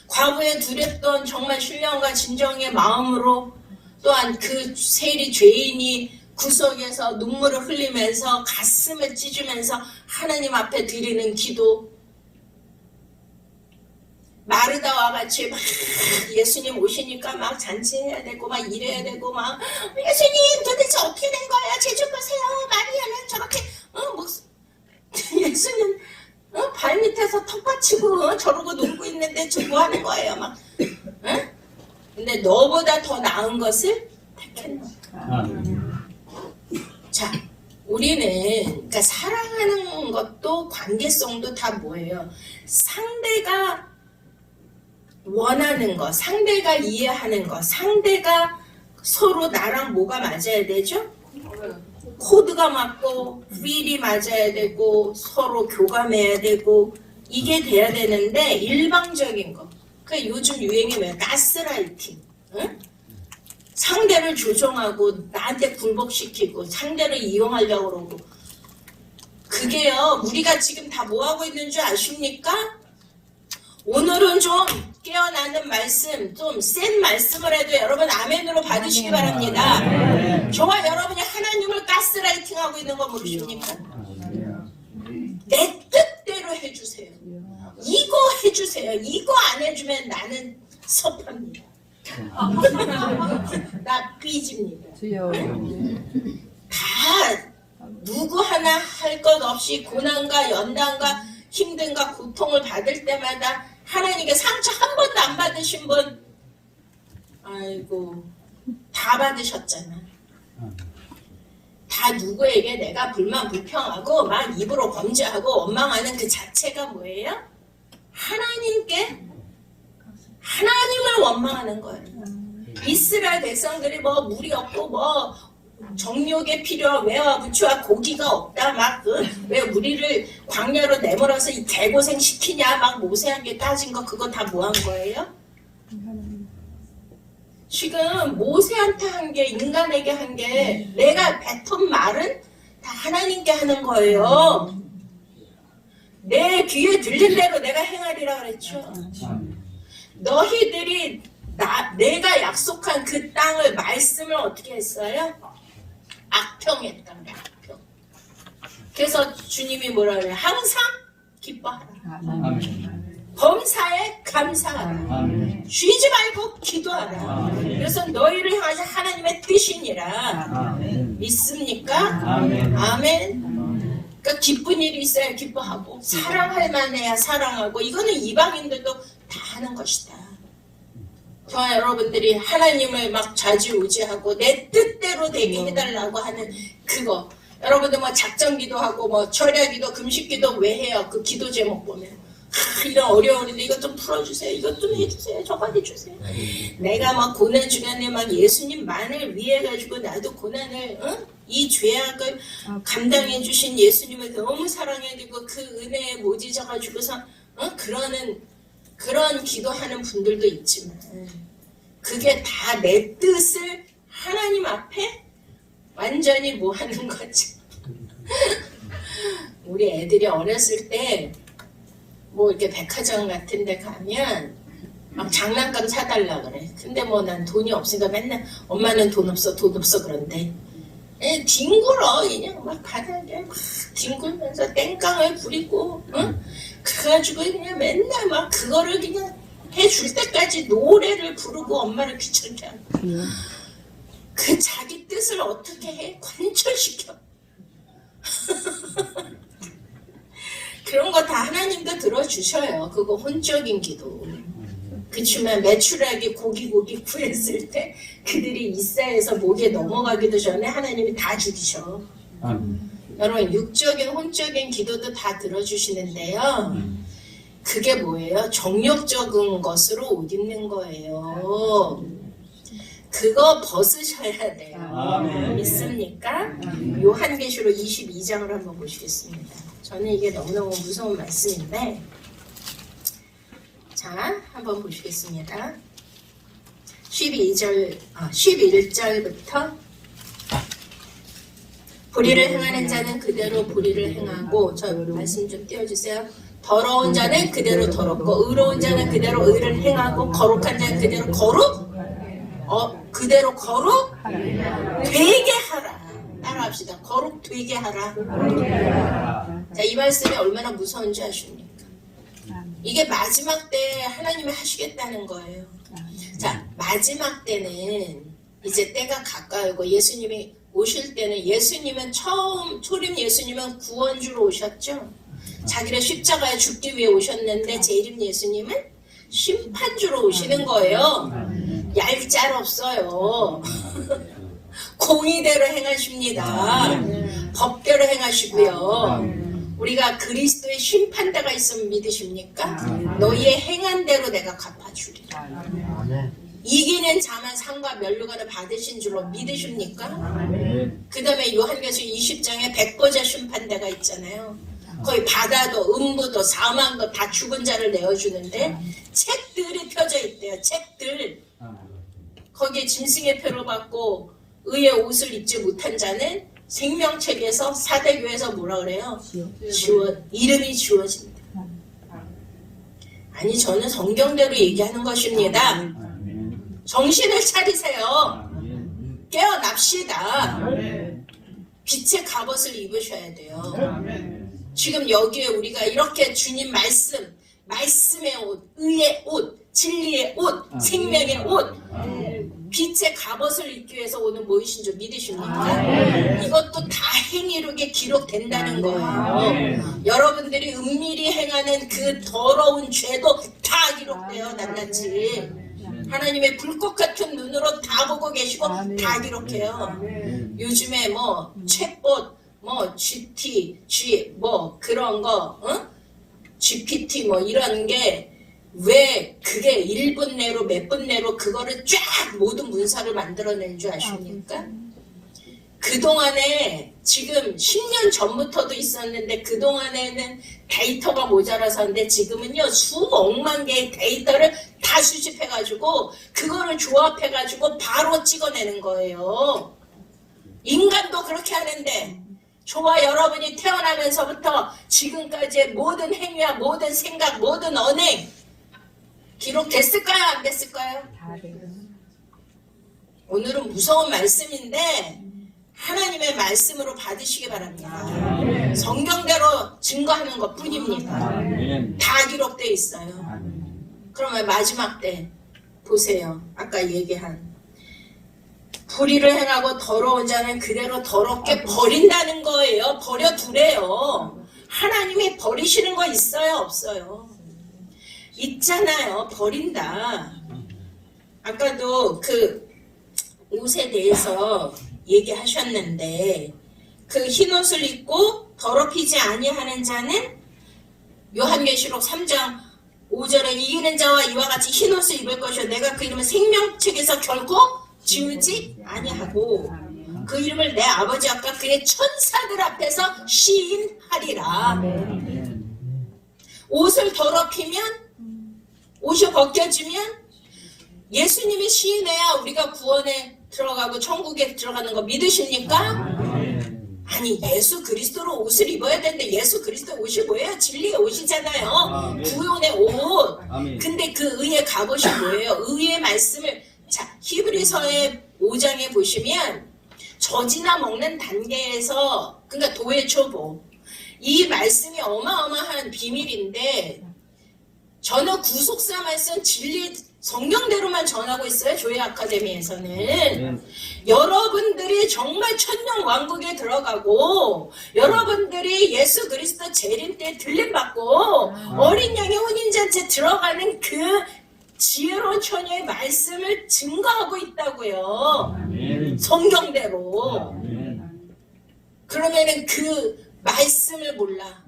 과거에 두렸던 정말 신령과 진정의 마음으로, 또한 그 세리 죄인이 구석에서 눈물을 흘리면서 가슴을 찢으면서 하나님 앞에 드리는 기도, 마르다와 같이 막 예수님 오시니까 막 잔치해야 되고 막 이래야 되고 막 예수님 도대체 어떻게 된 거야? 제주 보세요. 마리아는 저렇게 예수님 발 밑에서 턱 받치고 저러고 놀고 있는데 저 뭐 하는 거예요? 막 근데 너보다 더 나은 것을 택했나? 자, 우리는 그러니까 사랑하는 것도 관계성도 다 뭐예요? 상대가 원하는 것, 상대가 이해하는 것, 상대가 서로 나랑 뭐가 맞아야 되죠? 코드가 맞고 필이 맞아야 되고 서로 교감해야 되고 이게 돼야 되는데, 일방적인 거, 그 요즘 유행이 뭐야? 가스라이팅. 응? 상대를 조종하고 나한테 굴복시키고 상대를 이용하려고 그러고, 그게요 우리가 지금 다 뭐하고 있는 줄 아십니까? 오늘은 좀 깨어나는 말씀, 좀 센 말씀을 해도 여러분 아멘으로 받으시기 바랍니다. 저와 여러분이 하나님을 가스라이팅하고 있는 거 모르십니까? 내 뜻대로 해주세요. 이거 해주세요. 이거 안 해주면 나는 섭합니다. 나 삐집니다. 다 누구 하나 할 것 없이 고난과 연단과 힘든가 고통을 받을 때마다 하나님께 상처 한 번도 안 받으신 분, 아이고 다 받으셨잖아. 다 누구에게 내가 불만 불평하고 막 입으로 범죄하고 원망하는 그 자체가 뭐예요? 하나님을 원망하는 거예요. 이스라엘 백성들이 뭐 물이 없고 뭐 정욕의 필요한 외와 부추와 고기가 없다 막 왜 우리를 광야로 내몰아서 이 개고생 시키냐 막 모세한테 따진 거 그거 다 뭐 한 거예요? 지금 모세한테 한 게 인간에게 한 게 내가 뱉은 말은 다 하나님께 하는 거예요. 내 귀에 들린 대로 내가 행하리라 그랬죠. 너희들이 내가 약속한 그 땅을 말씀을 어떻게 했어요? 악평했단 말이야. 악평. 그래서 주님이 뭐라 그래요? 항상 기뻐하라. 범사에 감사하라. 쉬지 말고 기도하라. 그래서 너희를 향하신 하나님의 뜻이니라. 믿습니까? 아멘. 그러니까 기쁜 일이 있어야 기뻐하고 사랑할 만해야 사랑하고 이거는 이방인들도 다 하는 것이다. 저와 여러분들이 하나님을 막 좌지우지하고 내 뜻대로 되게 해달라고 하는 그거. 여러분들 뭐 작정기도 하고 뭐 철야기도 금식기도 왜 해요? 그 기도 제목 보면 이런 어려운데 이것 좀 풀어주세요. 이것 좀 해주세요. 저거 해주세요. 내가 막 고난 주간에 막 예수님만을 위해 가지고 나도 고난을 이 죄악을 감당해 주신 예수님을 너무 사랑해주고 그 은혜에 모지져 가지고서 그런 기도하는 분들도 있지만 그게 다 내 뜻을 하나님 앞에 완전히 뭐 하는 거지. 우리 애들이 어렸을 때 뭐 이렇게 백화점 같은 데 가면 막 장난감 사달라 그래. 근데 뭐 난 돈이 없으니까 맨날 엄마는 돈 없어 그런데 뒹굴어 그냥 막 바닥에 막 뒹굴면서 땡깡을 부리고 그래가지고 그냥 맨날 막 그거를 그냥 해줄 때까지 노래를 부르고 엄마를 귀찮게 하고 그 자기 뜻을 어떻게 해? 관철시켜. 그런 거 다 하나님도 들어주셔요. 그거 혼적인 기도. 그치만 메추라기 고기 구했을 때 그들이 이사에서 목에 넘어가기도 전에 하나님이 다 죽이셔. 여러분 육적인 혼적인 기도도 다 들어주시는데요. 그게 뭐예요? 정욕적인 것으로 옷 입는 거예요. 그거 벗으셔야 돼요. 아멘. 믿습니까? 요한계시록 22장을 한번 보시겠습니다. 저는 이게 너무너무 무서운 말씀인데 자, 한번 보시겠습니다. 11절부터 불의를 행하는 자는 그대로 불의를 행하고 저 말씀 좀 띄워주세요. 더러운 자는 그대로 더럽고 의로운 자는 그대로 의를 행하고 거룩한 자는 그대로 그대로 거룩 되게 하라. 따라합시다. 거룩 되게 하라. 자, 이 말씀이 얼마나 무서운지 아십니까? 이게 마지막 때에 하나님이 하시겠다는 거예요. 자, 마지막 때는 이제 때가 가까이고 예수님이 오실 때는 예수님은 초림 예수님은 구원주로 오셨죠. 자기를 십자가에 죽기 위해 오셨는데 재림 예수님은 심판주로 오시는 거예요. 얄짤 없어요. 공의대로 행하십니다. 법대로 행하시고요. 우리가 그리스도의 심판대가 있으면 믿으십니까? 너희의 행한 대로 내가 갚아주리라. 이기는 자만 상과 면류관을 받으신 줄로 믿으십니까? 그 다음에 요한계시록 20장에 백보자 심판대가 있잖아요. 거의 바다도 음부도 사망도 다 죽은 자를 내어주는데 책들이 펴져 있대요. 책들. 거기에 짐승의 표를 받고 의의 옷을 입지 못한 자는 생명책에서 사대교에서 뭐라 그래요? 이름이 지워집니다. 아니 저는 성경대로 얘기하는 것입니다. 정신을 차리세요. 깨어납시다. 빛의 갑옷을 입으셔야 돼요. 지금 여기에 우리가 이렇게 주님 말씀 말씀의 옷, 의의 옷, 진리의 옷, 생명의 옷, 빛의 갑옷을 입기 위해서 오늘 모이신 줄 믿으십니까? 이것도 다 행위록에 기록된다는 거예요. 여러분들이 은밀히 행하는 그 더러운 죄도 다 기록돼요. 낱낱이 하나님의 불꽃 같은 눈으로 다 보고 계시고 다 기록해요. 요즘에 뭐 챗봇, 뭐 GT, 뭐 그런 거, GPT 뭐 이런 게 왜 그게 1분 내로 몇 분 내로 그거를 쫙 모든 문서를 만들어낸 줄 아십니까? 그동안에 지금 10년 전부터도 있었는데 그동안에는 데이터가 모자라서 하는데 지금은요 수억만 개의 데이터를 다 수집해가지고 그거를 조합해가지고 바로 찍어내는 거예요. 인간도 그렇게 하는데 저와 여러분이 태어나면서부터 지금까지의 모든 행위와 모든 생각, 모든 언행 기록됐을까요? 안 됐을까요? 오늘은 무서운 말씀인데 하나님의 말씀으로 받으시기 바랍니다. 성경대로 증거하는 것 뿐입니다. 다 기록되어 있어요. 그러면 마지막 때 보세요. 아까 얘기한 불의를 행하고 더러운 자는 그대로 더럽게 버린다는 거예요. 버려두래요. 하나님이 버리시는 거 있어요? 없어요? 있잖아요. 버린다. 아까도 그 옷에 대해서 얘기하셨는데 그 흰옷을 입고 더럽히지 아니하는 자는 요한계시록 3장 5절에 이기는 자와 이와 같이 흰옷을 입을 것이요 내가 그 이름을 생명책에서 결코 지우지 아니하고 그 이름을 내 아버지 앞과 그의 천사들 앞에서 시인하리라. 옷을 더럽히면 옷이 벗겨지면 예수님이 시인해야 우리가 구원에 들어가고 천국에 들어가는 거 믿으십니까? 아니 예수 그리스도로 옷을 입어야 되는데 예수 그리스도 옷이 뭐예요? 진리의 옷이잖아요. 구원의 옷. 근데 그 의의 갑옷이 뭐예요? 의의 말씀을 자 히브리서의 5장에 보시면 젖이나 먹는 단계에서 그러니까 도의 초보 이 말씀이 어마어마한 비밀인데 저는 구속사 말씀 진리 성경대로만 전하고 있어요. 교회 아카데미에서는. 여러분들이 정말 천년왕국에 들어가고 여러분들이 예수 그리스도 재림 때 들림받고 어린 양의 혼인잔치에 들어가는 그 지혜로운 처녀의 말씀을 증거하고 있다고요. 성경대로. 그러면은 그 말씀을 몰라.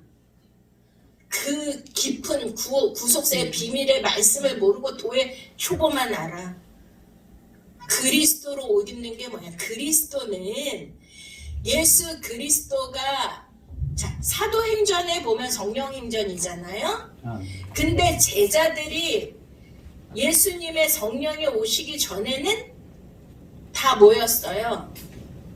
그 깊은 구속사의 비밀의 말씀을 모르고 도의 초보만 알아. 그리스도로 옷 입는 게 뭐야? 그리스도는 예수 그리스도가 자, 사도행전에 보면 성령행전이잖아요. 근데 제자들이 예수님의 성령이 오시기 전에는 다 모였어요.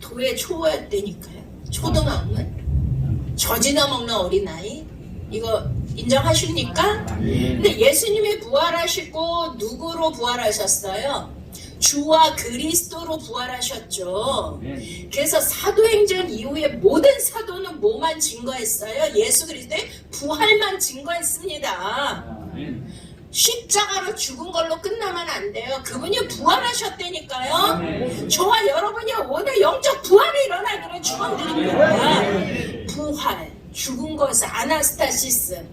도의 초보였다니까요. 초등학문, 젖이나 먹는 어린아이. 이거 인정하십니까? 근데 예수님이 부활하시고 누구로 부활하셨어요? 주와 그리스도로 부활하셨죠. 그래서 사도행전 이후에 모든 사도는 뭐만 증거했어요? 예수 그리스도의 부활만 증거했습니다. 십자가로 죽은 걸로 끝나면 안 돼요. 그분이 부활하셨다니까요. 저와 여러분이 오늘 영적 부활이 일어나기를 축원드립니다. 부활. 죽은 것은 아나스타시스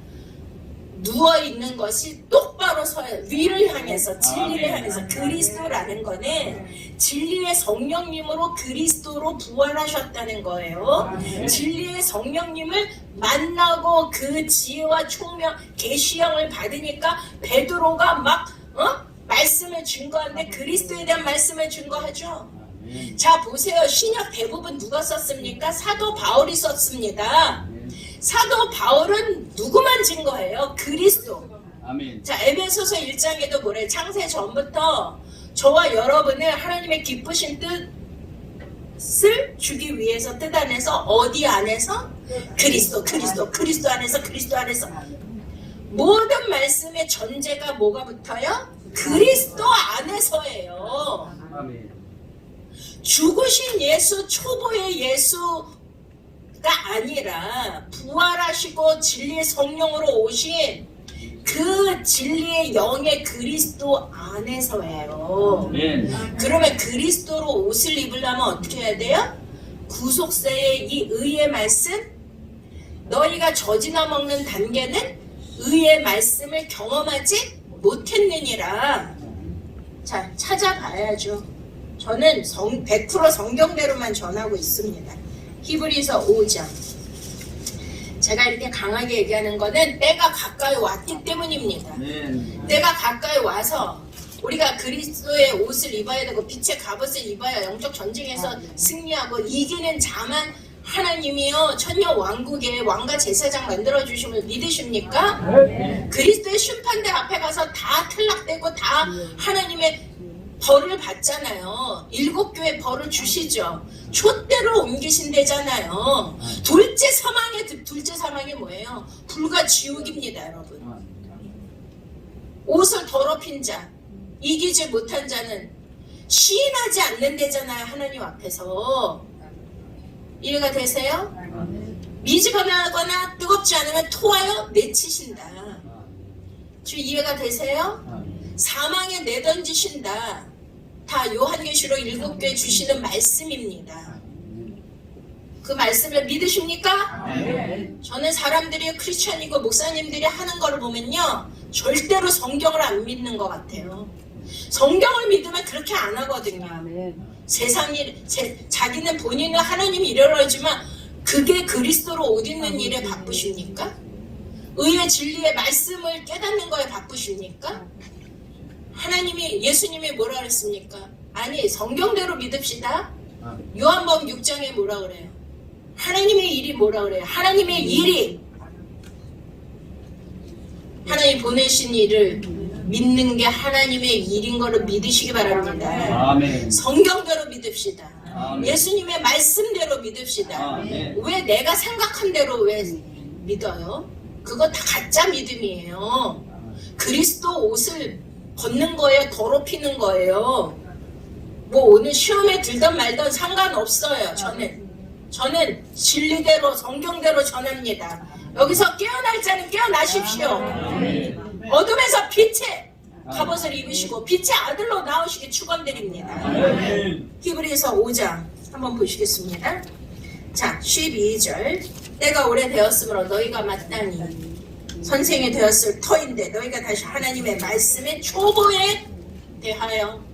누워있는 것이 똑바로 서요. 위를 향해서 진리를 향해서 그리스도라는 거는 진리의 성령님으로 그리스도로 부활하셨다는 거예요. 진리의 성령님을 만나고 그 지혜와 총명 계시형을 받으니까 베드로가 막 말씀을 증거하는데 그리스도에 대한 말씀을 증거하죠. 자 보세요. 신약 대부분 누가 썼습니까? 사도 바울이 썼습니다. 사도 바울은 누구만 증거해요? 그리스도. 아멘. 자 에베소서 1장에도 뭐래? 창세 전부터 저와 여러분을 하나님의 기쁘신 뜻을 주기 위해서 뜻 안에서 어디 안에서? 그리스도 안에서 모든 말씀의 전제가 뭐가 붙어요? 그리스도 안에서예요. 아멘. 죽으신 예수 초보의 예수가 아니라 부활하시고 진리의 성령으로 오신 그 진리의 영의 그리스도 안에서예요. 아멘. 그러면 그리스도로 옷을 입으려면 어떻게 해야 돼요? 구속세의 이 의의 말씀, 너희가 젖이나 먹는 단계는 의의 말씀을 경험하지 못했느니라. 자, 찾아봐야죠. 저는 100% 성경대로만 전하고 있습니다. 히브리서 5장. 제가 이렇게 강하게 얘기하는 거는 때가 가까이 왔기 때문입니다. 아멘. 때가 가까이 와서 우리가 그리스도의 옷을 입어야 되고 빛의 갑옷을 입어야 영적 전쟁에서 승리하고 이기는 자만 하나님이요 천년 왕국의 왕과 제사장 만들어주심을 믿으십니까? 그리스도의 심판대 앞에 가서 다 탈락되고 다 하나님의 벌을 받잖아요. 7교회 벌을 주시죠. 촛대로 옮기신대잖아요. 둘째 사망이 뭐예요? 불과 지옥입니다, 여러분. 옷을 더럽힌 자, 이기지 못한 자는 시인하지 않는데잖아요, 하나님 앞에서. 이해가 되세요? 미지근하거나 뜨겁지 않으면 토하여 내치신다. 주 이해가 되세요? 사망에 내던지신다. 다 요한계시록 7교에 주시는 말씀입니다. 그 말씀을 믿으십니까? 저는 사람들이 크리스천이고 목사님들이 하는 걸 보면요, 절대로 성경을 안 믿는 것 같아요. 성경을 믿으면 그렇게 안 하거든요. 세상이 자기는 본인은 하나님이 이러지만 그게 그리스도로 옷 입는 일에 바쁘십니까? 의의 진리의 말씀을 깨닫는 거에 바쁘십니까? 하나님이 예수님이 뭐라 그랬습니까? 아니, 성경대로 믿읍시다. 요한복음 6장에 뭐라 그래요? 하나님의 일이 뭐라 그래요? 하나님의 일이 하나님 보내신 일을 믿는 게 하나님의 일인 거를 믿으시기 바랍니다. 아멘. 성경대로 믿읍시다. 아멘. 예수님의 말씀대로 믿읍시다. 아멘. 왜 내가 생각한 대로 왜 믿어요? 그거 다 가짜 믿음이에요. 그리스도 옷을 벗는 거예요? 더럽히는 거예요? 뭐 오늘 시험에 들던 말던 상관없어요. 저는 진리대로 성경대로 전합니다. 여기서 깨어날 자는 깨어나십시오. 어둠에서 빛의 갑옷을 입으시고 빛의 아들로 나오시기 축원드립니다. 히브리서 5장 한번 보시겠습니다. 자, 12절. 때가 오래되었으므로 너희가 마땅히 선생이 되었을 터인데 너희가 다시 하나님의 말씀의 초보에 대하여,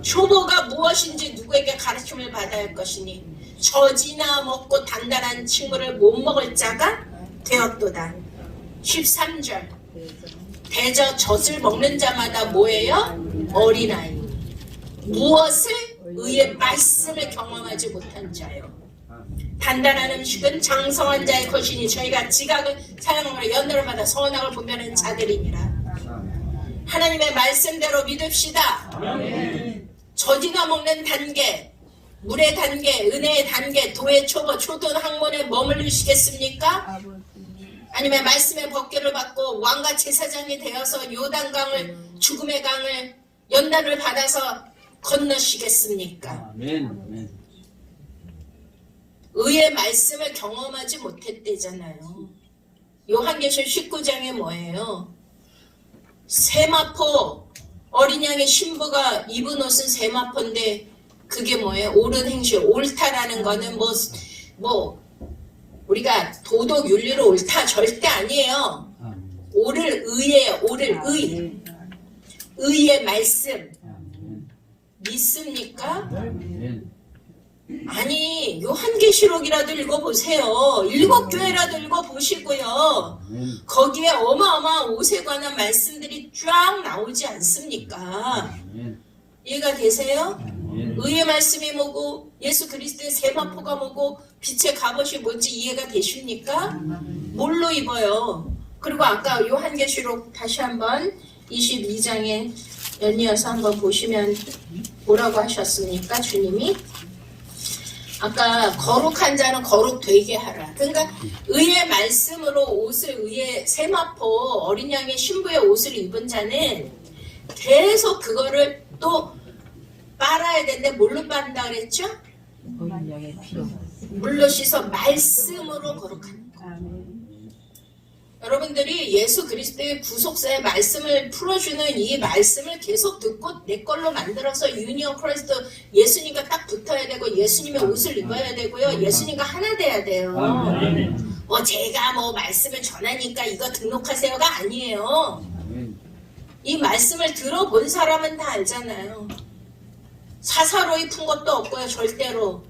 초보가 무엇인지 누구에게 가르침을 받아야 할 것이니 젖이나 먹고 단단한 친구를 못 먹을 자가 되었도다. 13절. 대저 젖을 먹는 자마다 뭐예요? 어린아이. 무엇을? 의의 말씀을 경험하지 못한 자요. 단단한 음식은 장성한 자의 것이니 저희가 지각을 사용하므로 연단을 받아 선악을 분별하는 자들이니라. 하나님의 말씀대로 믿읍시다. 젖이나 먹는 단계, 물의 단계, 은혜의 단계, 도의 초보, 초등 학문에 머물르시겠습니까? 아니면 말씀의 법궤를 받고 왕과 제사장이 되어서 요단강을, 죽음의 강을, 연단을 받아서 건너시겠습니까? 아멘. 의의 말씀을 경험하지 못했대잖아요. 요한계시록 19장에 뭐예요? 세마포, 어린 양의 신부가 입은 옷은 세마포인데 그게 뭐예요? 옳은 행실, 옳다라는 거는 뭐 우리가 도덕 윤리로 옳다 절대 아니에요. 옳을 의예요. 옳을 의. 의의 말씀 믿습니까? 아니, 요한계시록이라도 읽어보세요. 7교회라도 읽어보시고요. 거기에 어마어마한 옷에 관한 말씀들이 쫙 나오지 않습니까? 이해가 되세요? 의의 말씀이 뭐고 예수 그리스도의 세마포가 뭐고 빛의 갑옷이 뭔지 이해가 되십니까? 뭘로 입어요? 그리고 아까 요한계시록 다시 한번 22장에 연이어서 한번 보시면 뭐라고 하셨습니까? 주님이 아까 거룩한 자는 거룩되게 하라. 그러니까 의의 말씀으로 옷을, 의의 세마포 어린 양의 신부의 옷을 입은 자는 계속 그거를 또 빨아야 되는데 뭘로 빠른다 그랬죠? 물로 씻어 말씀으로 거룩하는 거. 여러분들이 예수 그리스도의 구속사의 말씀을 풀어주는 이 말씀을 계속 듣고 내 걸로 만들어서 유니온 크라이스트 예수님과 딱 붙어야 되고 예수님의 옷을 입어야 되고요. 예수님과 하나 돼야 돼요. 뭐 제가 뭐 말씀을 전하니까 이거 등록하세요가 아니에요. 이 말씀을 들어본 사람은 다 알잖아요. 사사로이 푼 것도 없고요. 절대로.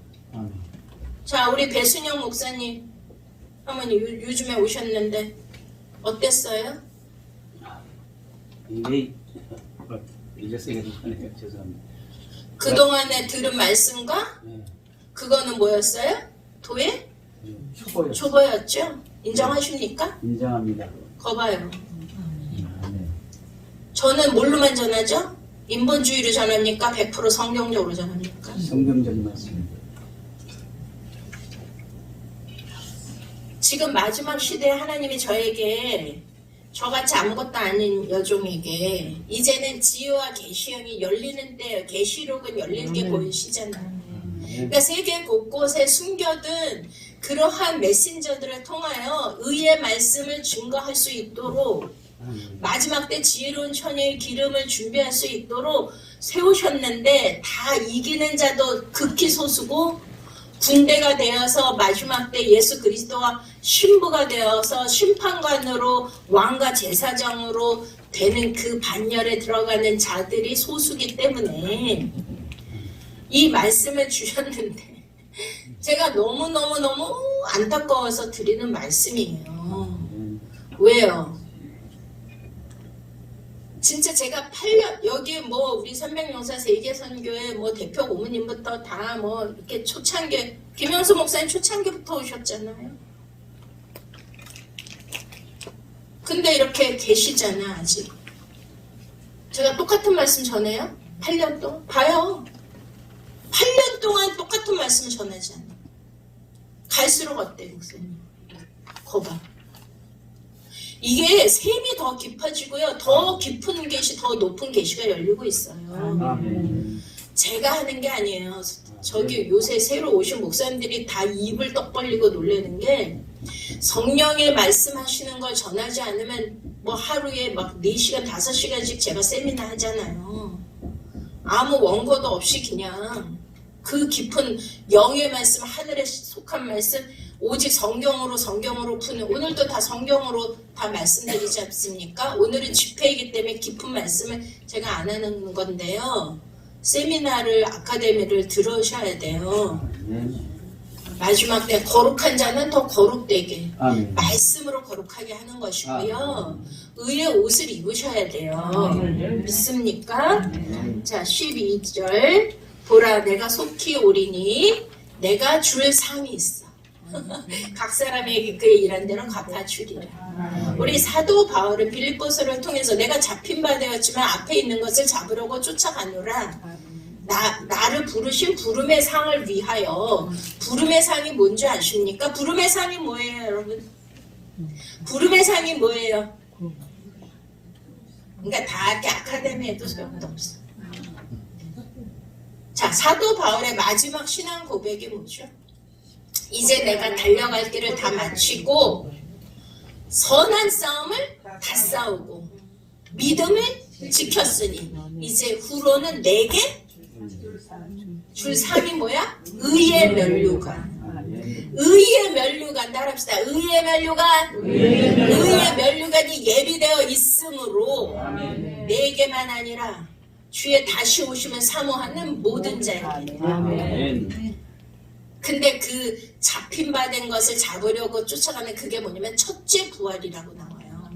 자, 우리 배순영 목사님 어머니 요즘에 오셨는데 어땠어요? 이게 읽었어요. 죄송합니다. 그동안에 들은 말씀과 네. 그거는 뭐였어요? 도의 초보요. 초보였죠? 인정하십니까? 인정합니다. 거봐요. 네. 저는 뭘로만 전하죠? 인본주의로 전합니까? 100% 성경적으로 전합니까? 성경적인 말씀. 지금 마지막 시대에 하나님이 저에게 저같이 아무것도 아닌 여종에게 이제는 지혜와 계시형이 열리는 때예요. 계시록은 열릴 게 보이시잖아요. 그러니까 세계 곳곳에 숨겨둔 그러한 메신저들을 통하여 의의 말씀을 증거할 수 있도록 마지막 때 지혜로운 처녀의 기름을 준비할 수 있도록 세우셨는데 다 이기는 자도 극히 소수고 군대가 되어서 마지막 때 예수 그리스도와 신부가 되어서 심판관으로 왕과 제사장으로 되는 그 반열에 들어가는 자들이 소수기 때문에 이 말씀을 주셨는데 제가 너무너무 안타까워서 드리는 말씀이에요. 왜요? 진짜 제가 8년 여기 뭐 우리 삼백명사 세계선교회 뭐 대표 고모님부터 다 뭐 이렇게 초창기 김영수 목사님 초창기부터 오셨잖아요. 근데 이렇게 계시잖아 아직. 제가 똑같은 말씀 전해요? 8년 동안? 봐요. 8년 동안 똑같은 말씀 전하지 않아. 갈수록 어때 목사님? 거봐. 이게 샘이 더 깊어지고요. 더 깊은 계시, 더 높은 계시가 열리고 있어요. 제가 하는 게 아니에요. 저기 요새 새로 오신 목사님들이 다 입을 떡 벌리고 놀라는 게 성령의 말씀하시는 걸 전하지 않으면 뭐 하루에 막 4시간, 5시간씩 제가 세미나 하잖아요. 아무 원고도 없이 그냥 그 깊은 영의 말씀, 하늘에 속한 말씀 오직 성경으로 푸는 오늘도 다 성경으로 다 말씀드리지 않습니까? 오늘은 집회이기 때문에 깊은 말씀을 제가 안 하는 건데요. 세미나를 아카데미를 들으셔야 돼요. 마지막 때 거룩한 자는 더 거룩되게 아멘. 말씀으로 거룩하게 하는 것이고요. 의의 옷을 입으셔야 돼요. 믿습니까? 자 12절 보라 내가 속히 오리니 내가 줄 상이 있어. 각 사람에게 그의 일한 대로 갚아주리라. 우리 사도 바울은 빌립보서를 통해서 내가 잡힌 바 되었지만 앞에 있는 것을 잡으려고 쫓아가노라. 나를 부르신 부름의 상을 위하여. 부름의 상이 뭔지 아십니까? 부름의 상이 뭐예요 여러분? 부름의 상이 뭐예요? 그러니까 다 이렇게 아카데미에도 소용도 없어. 자 사도 바울의 마지막 신앙 고백이 뭐죠? 이제 내가 달려갈 길을 다 마치고 선한 싸움을 다 싸우고 믿음을 지켰으니 이제 후로는 내게 줄 상이 뭐야? 의의 면류관. 의의 면류관 따라합시다. 의의 면류관. 의의 면류관이 예비되어 있으므로 내게만 아니라 주의 다시 오시면 사모하는 모든 자에게. 근데 그 잡힌 바 된 것을 잡으려고 쫓아가는 그게 뭐냐면 첫째 부활이라고 나와요.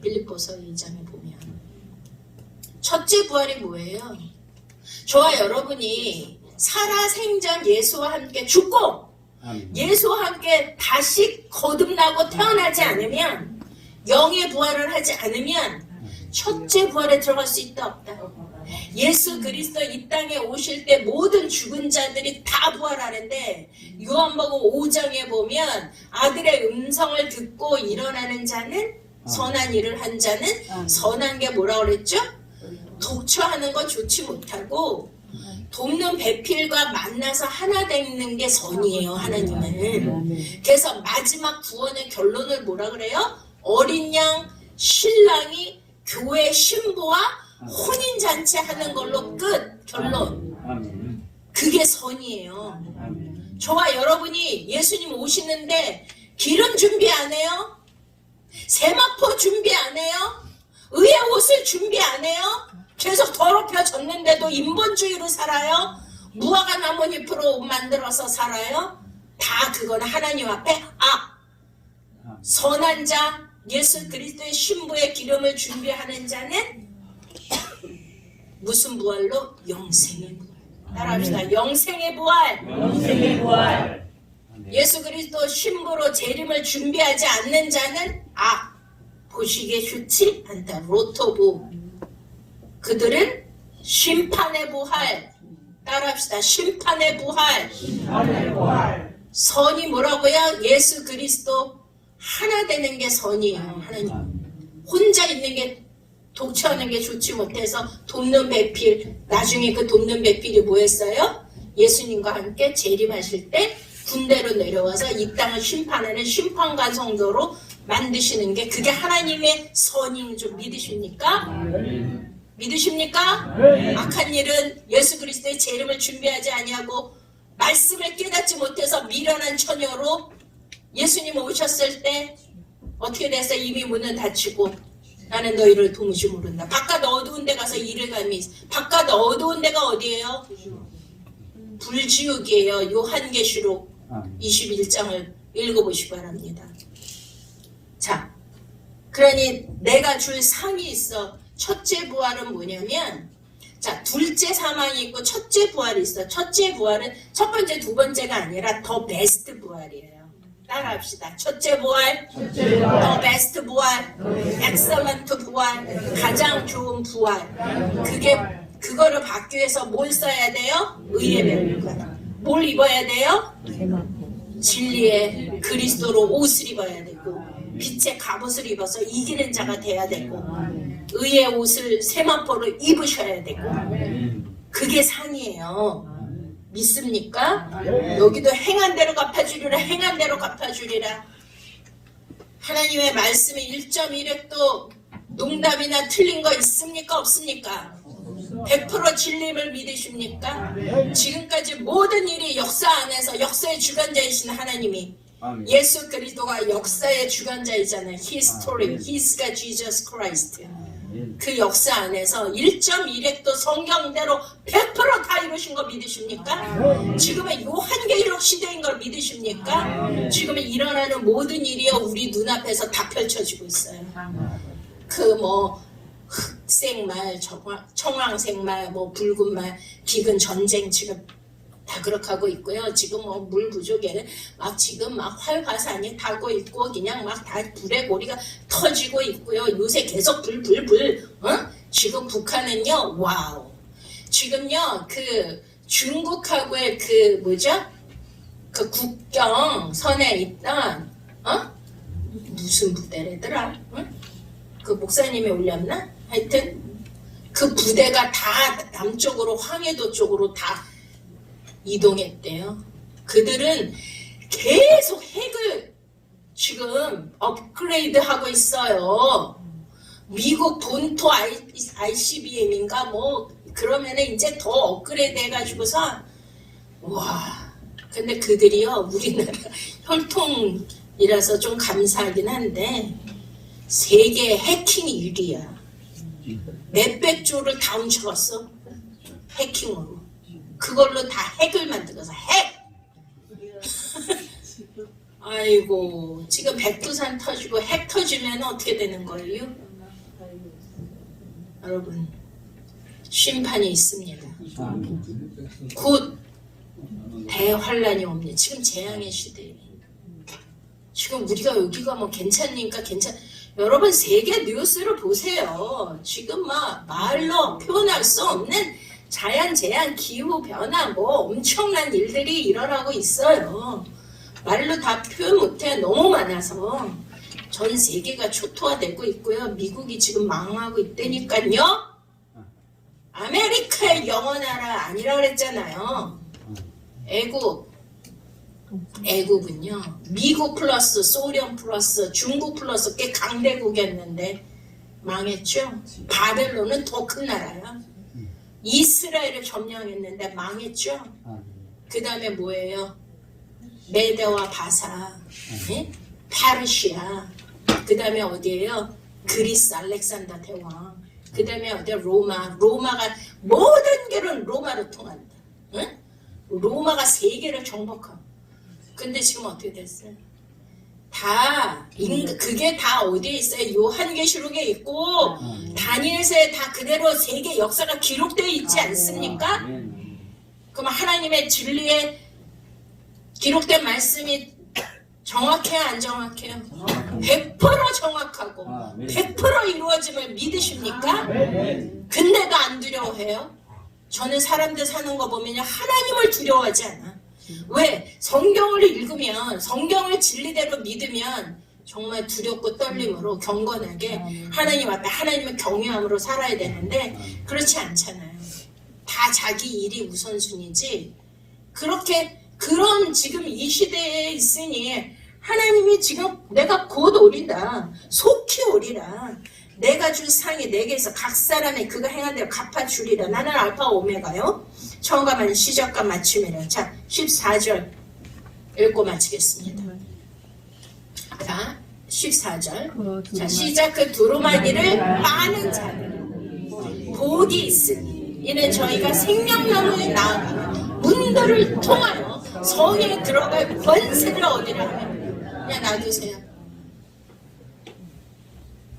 빌립보서 2장에 보면. 첫째 부활이 뭐예요? 저와 여러분이 살아생전 예수와 함께 죽고 예수와 함께 다시 거듭나고 태어나지 않으면 영의 부활을 하지 않으면 첫째 부활에 들어갈 수 있다 없다? 예수 그리스도 이 땅에 오실 때 모든 죽은 자들이 다 부활하는데 요한복음 5장에 보면 아들의 음성을 듣고 일어나는 자는 선한 일을 한 자는 선한 게 뭐라고 그랬죠? 독처하는 건 좋지 못하고 돕는 배필과 만나서 하나 되는 게 선이에요 하나님은. 그래서 마지막 구원의 결론을 뭐라 그래요? 어린 양 신랑이 교회 신부와 혼인잔치 하는 걸로 끝. 결론. 아멘. 그게 선이에요. 아멘. 저와 여러분이 예수님 오시는데 기름 준비 안 해요? 세마포 준비 안 해요? 의의 옷을 준비 안 해요? 계속 더럽혀졌는데도 인본주의로 살아요? 무화과 나뭇잎으로 옷 만들어서 살아요? 다 그건 하나님 앞에 선한 자, 예수 그리스도의 신부의 기름을 준비하는 자는 무슨 부활로? 영생의 부활. 따라합시다. 영생의 부활. 영생의 부활. 예수 그리스도 신부로 재림을 준비하지 않는 자는 보시기에 좋지 않다. 로토부. 그들은 심판의 부활. 따라합시다. 심판의 부활. 심판의 부활. 선이 뭐라고요? 예수 그리스도 하나 되는 게 선이에요. 하나님. 혼자 있는 게 독처하는 게 좋지 못해서 돕는 배필. 나중에 그 돕는 배필이 뭐였어요? 예수님과 함께 재림하실 때 군대로 내려와서 이 땅을 심판하는 심판관 성도로 만드시는 게 그게 하나님의 선인 줄 믿으십니까? 믿으십니까? 악한 일은 예수 그리스도의 재림을 준비하지 아니하고 말씀을 깨닫지 못해서 미련한 처녀로 예수님 오셨을 때 어떻게 됐어요? 이미 문은 닫히고 나는 너희를 도무지 모른다. 바깥 어두운 데 가서 일을 감히 바깥 어두운 데가 어디예요? 불지옥이에요. 요한계시록 21장을 읽어보시기 바랍니다. 자, 그러니 내가 줄 상이 있어. 첫째 부활은 뭐냐면, 자, 둘째 사망이 있고 첫째 부활이 있어. 첫째 부활은 첫 번째, 두 번째가 아니라 더 베스트 부활이에요. 따라합시다. 첫째 부활, 더 베스트 부활, 엑셀런트 부활, 가장 좋은 부활. 그거를 받기 위해서 뭘 써야 돼요? 의의 멸관. 뭘 입어야 돼요? 진리의 그리스도로 옷을 입어야 되고 빛의 갑옷을 입어서 이기는 자가 돼야 되고 의의 옷을 세마포로 입으셔야 되고 그게 상이에요. 믿습니까? 여기도 행한 대로 갚아주리라. 행한 대로 갚아주리라. 하나님의 말씀이 1.1획도 농담이나 틀린 거 있습니까? 없습니까? 100% 진리를 믿으십니까? 지금까지 모든 일이 역사 안에서 역사의 주관자이신 하나님이 예수 그리스도가 역사의 주관자이잖아요. History, His가 Jesus Christ. 그 역사 안에서 1.1획도 성경대로 100%다 이루신 거 믿으십니까? 지금의 요한계시록 시대인 걸 믿으십니까? 지금 일어나는 모든 일이요 우리 눈앞에서 다 펼쳐지고 있어요. 그 흑색말, 청황색말, 붉은말, 기근 전쟁 지금 다 그렇게 하고 있고요. 지금 물 부족에 지금 활화산이 타고 있고 그냥 다 불의 고리가 터지고 있고요. 요새 계속 불. 지금 북한은요, 와우. 지금요, 그 중국하고의 그 국경 선에 있던 무슨 부대래더라? 그 목사님이 올렸나? 하여튼 그 부대가 다 남쪽으로 황해도 쪽으로 다 이동했대요. 그들은 계속 핵을 지금 업그레이드 하고 있어요. 미국 본토 ICBM인가 그러면은 이제 더 업그레이드 해가지고서 근데 그들이요 우리나라 혈통이라서 좀 감사하긴 한데 세계 해킹 1위야. 몇백 조를 다 훔쳐갔어. 해킹으로. 그걸로 다 핵을 만들어서 핵! 아이고 지금 백두산 터지고 핵 터지면 어떻게 되는 거예요? 여러분 심판이 있습니다. 곧 대환란이 옵니다. 지금 재앙의 시대예요. 지금 우리가 여기가 괜찮으니까 여러분 세계 뉴스를 보세요. 지금 말로 표현할 수 없는 자연 재앙, 기후 변화 엄청난 일들이 일어나고 있어요. 말로 다 표현 못해. 너무 많아서 전 세계가 초토화되고 있고요. 미국이 지금 망하고 있다니까요. 아메리카의 영원나라 아니라 그랬잖아요. 애국 애국은요, 미국 플러스 소련 플러스 중국 플러스 꽤 강대국이었는데 망했죠. 바벨론은 더 큰 나라야. 이스라엘을 점령했는데 망했죠. 그 다음에 뭐예요? 메대와 바사, 페르시아. 그 다음에 어디예요? 그리스 알렉산더 대왕. 그 다음에 어디야? 로마가 모든 길은 로마로 통한다. 응? 로마가 세계를 정복하고. 근데 지금 어떻게 됐어요? 그게 다 어디에 있어요? 요한계시록에 있고 다니엘서에 다 그대로 세계 역사가 기록되어 있지 않습니까? 그럼 하나님의 진리에 기록된 말씀이 정확해요, 안 정확해요? 100% 정확하고 100% 이루어짐을 믿으십니까? 근데도 안 두려워해요? 저는 사람들 사는 거 보면 하나님을 두려워하지 않아. 왜? 성경을 읽으면, 성경을 진리대로 믿으면 정말 두렵고 떨림으로 경건하게 하나님 앞에 하나님의 경외함으로 살아야 되는데 그렇지 않잖아요. 다 자기 일이 우선순위지. 그런 지금 이 시대에 있으니 하나님이 지금 내가 곧 오리다. 속히 오리라. 내가 줄 상이 내게서 각 사람의 그가 행한 대로 갚아주리라. 나는 알파 오메가요. 처음과 만 시작과 맞춤이라. 자, 14절 읽고 마치겠습니다. 자, 14절. 자, 시작. 그 두루마기를 빠는 자들 복이 있으니 이는 저희가 생명나무에 나아가 문들을 통하여 성에 들어갈 권세를 얻으려 하며. 그냥 놔두세요.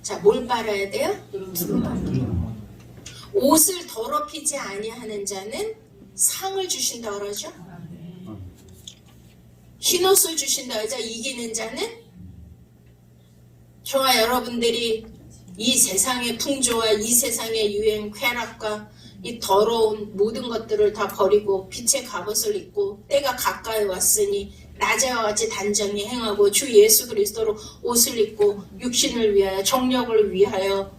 자, 뭘 빨아야 돼요? 두루마기. 옷을 더럽히지 아니하는 자는 상을 주신다 그러죠? 흰옷을 주신다 그러죠? 이기는 자는? 저와 여러분들이 이 세상의 풍조와 이 세상의 유행, 쾌락과 이 더러운 모든 것들을 다 버리고 빛의 갑옷을 입고 때가 가까이 왔으니 낮에와 같이 단정히 행하고 주 예수 그리스도로 옷을 입고 육신을 위하여 정력을 위하여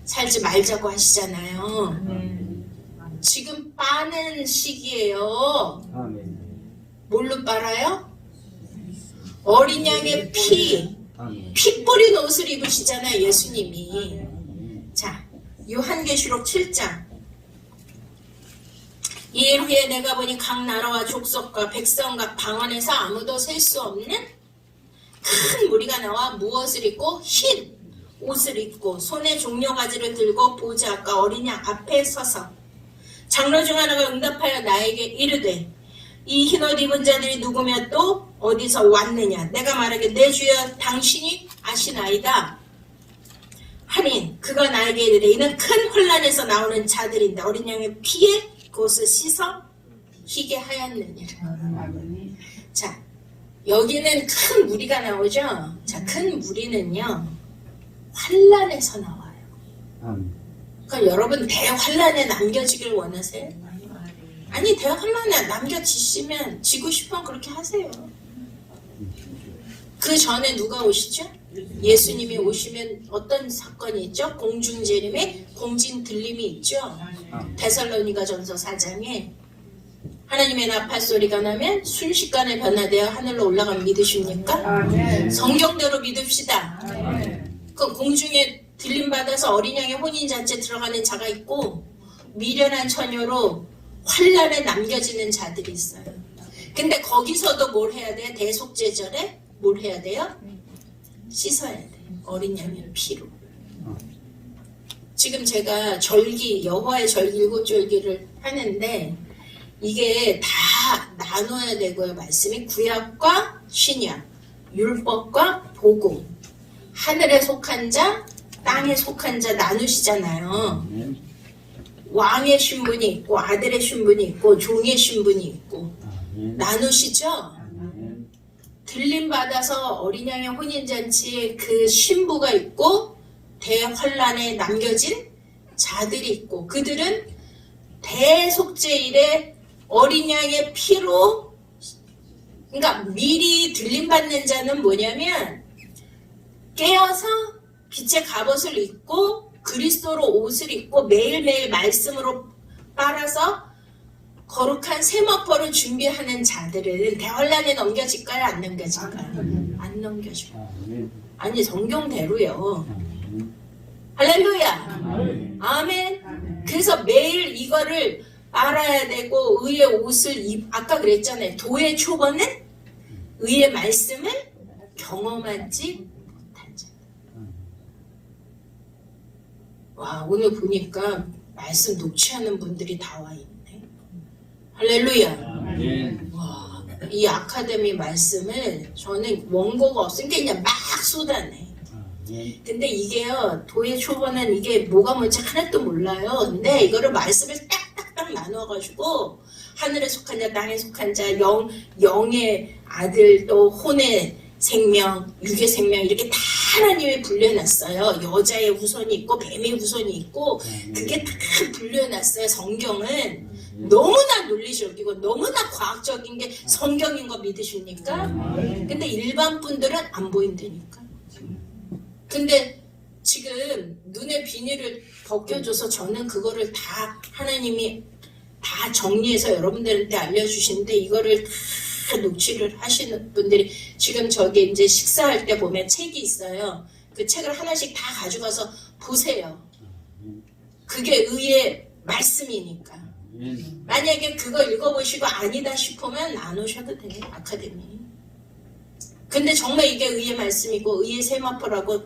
살지 말자고 하시잖아요. 지금 빠는 시기예요. 뭘로 빨아요? 어린 양의 피 뿌린 옷을 입으시잖아요, 예수님이. 자, 요한계시록 7장. 이 일 후에 내가 보니 각 나라와 족속과 백성과 방 안에서 아무도 셀 수 없는 큰 무리가 나와 무엇을 입고 흰 옷을 입고 손에 종려가지를 들고 보좌과 어린 양 앞에 서서 장로 중 하나가 응답하여 나에게 이르되 이 흰옷 입은 자들이 누구며 또 어디서 왔느냐. 내가 말하기를 내 주여 당신이 아시나이다 하니 그가 나에게 이르되 이는 큰 혼란에서 나오는 자들인데 어린 양의 피에 그것을 씻어 희게 하였느니라. 자, 여기는 큰 무리가 나오죠. 자, 큰 무리는요 환란에서 나와요. 그러니까 여러분 대환란에 남겨지길 원하세요? 아니, 대환란에 남겨지시면 지고 싶으면 그렇게 하세요. 그 전에 누가 오시죠? 예수님이 오시면 어떤 사건이 있죠? 공중재림에 공진 들림이 있죠. 데살로니가 전서 4장에 하나님의 나팔 소리가 나면 순식간에 변화되어 하늘로 올라가면 믿으십니까? 성경대로 믿읍시다. 그 공중에 들림 받아서 어린 양의 혼인잔치에 들어가는 자가 있고 미련한 처녀로 환란에 남겨지는 자들이 있어요. 근데 거기서도 뭘 해야 돼요? 대속제절에 뭘 해야 돼요? 씻어야 돼요. 어린 양의 피로. 지금 제가 절기, 여호와의 절기 7절기를 하는데 이게 다 나눠야 되고요. 말씀이 구약과 신약, 율법과 복음, 하늘에 속한 자, 땅에 속한 자 나누시잖아요. 왕의 신분이 있고 아들의 신분이 있고 종의 신분이 있고 나누시죠? 들림 받아서 어린 양의 혼인잔치에 그 신부가 있고 대환란에 남겨진 자들이 있고 그들은 대속죄일에 어린 양의 피로, 그러니까 미리 들림 받는 자는 뭐냐면 깨어서 빛의 갑옷을 입고 그리스도로 옷을 입고 매일매일 말씀으로 빨아서 거룩한 세마포를 준비하는 자들은 대환란에 넘겨질까요? 안 넘겨질까요? 안 넘겨져요. 아멘. 아니 성경대로요. 아멘. 할렐루야. 아멘. 아멘. 그래서 매일 이거를 알아야 되고 의의 옷을 아까 그랬잖아요. 도의 초보는 의의 말씀을 경험하지 못한 자. 와 오늘 보니까 말씀 녹취하는 분들이 다 와 있네. 할렐루야. 아멘. 와, 이 아카데미 말씀을 저는 원고가 없으니까 그냥 막 쏟아내. 아멘. 근데 이게요, 도의 초보는 이게 뭐가 뭔지 하나도 몰라요. 근데 이거를 말씀을 딱딱딱 나눠가지고 하늘에 속한 자, 땅에 속한 자, 영의 아들, 또 혼의 생명, 육의 생명 이렇게 다 하나님이 분류해놨어요. 여자의 후손이 있고 뱀의 후손이 있고 그게 다 분류해놨어요. 성경은. 너무나 논리적이고 너무나 과학적인 게 성경인 거 믿으십니까? 근데 일반 분들은 안 보인다니까. 근데 지금 눈의 비닐을 벗겨줘서 저는 그거를 다 하나님이 다 정리해서 여러분들한테 알려주시는데 이거를 다 녹취를 하시는 분들이 지금 저기 이제 식사할 때 보면 책이 있어요. 그 책을 하나씩 다 가져가서 보세요. 그게 의의 말씀이니까. 만약에 그거 읽어보시고 아니다 싶으면 안 오셔도 돼요. 아카데미. 근데 정말 이게 의의 말씀이고 의의 세마포라고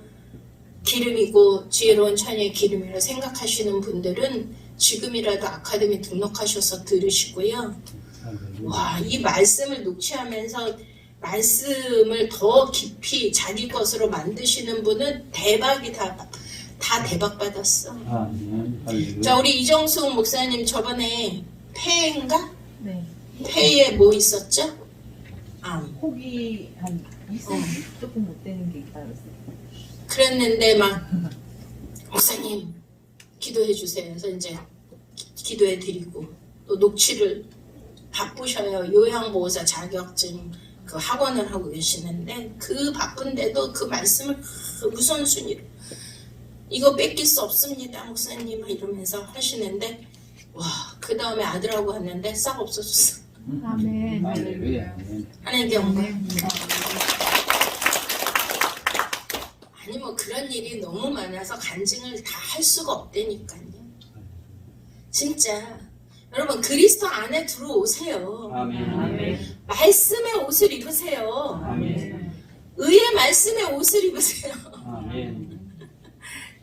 기름이고 지혜로운 처녀의 기름이라 생각하시는 분들은 지금이라도 아카데미 등록하셔서 들으시고요. 와, 이 말씀을 녹취하면서 말씀을 더 깊이 자기 것으로 만드시는 분은 대박이 다 대박 받았어. 아멘. 할렐루야. 자, 우리 이정숙 목사님 저번에 폐인가? 네. 폐에 뭐 있었죠? 암. 혹이 한 2cm 조금 못 되는 게 있다 그랬어요. 그랬는데 막 목사님 기도해 주세요. 그래서 이제 기도해 드리고 또 녹취를 바쁘셔요. 요양보호사 자격증 그 학원을 하고 계시는데 그 바쁜데도 그 말씀을 우선순위로 이거 뺏길 수 없습니다 목사님 이러면서 하시는데 와 그 다음에 아들하고 왔는데 싹 없어졌어. 아멘. 할렐루야. 아멘. 하나님께 영광. 아니 뭐 그런 일이 너무 많아서 간증을 다 할 수가 없다니까요. 진짜 여러분 그리스도 안에 들어오세요. 아멘. 말씀의 옷을 입으세요. 아멘. 의의 말씀의 옷을 입으세요. 아멘.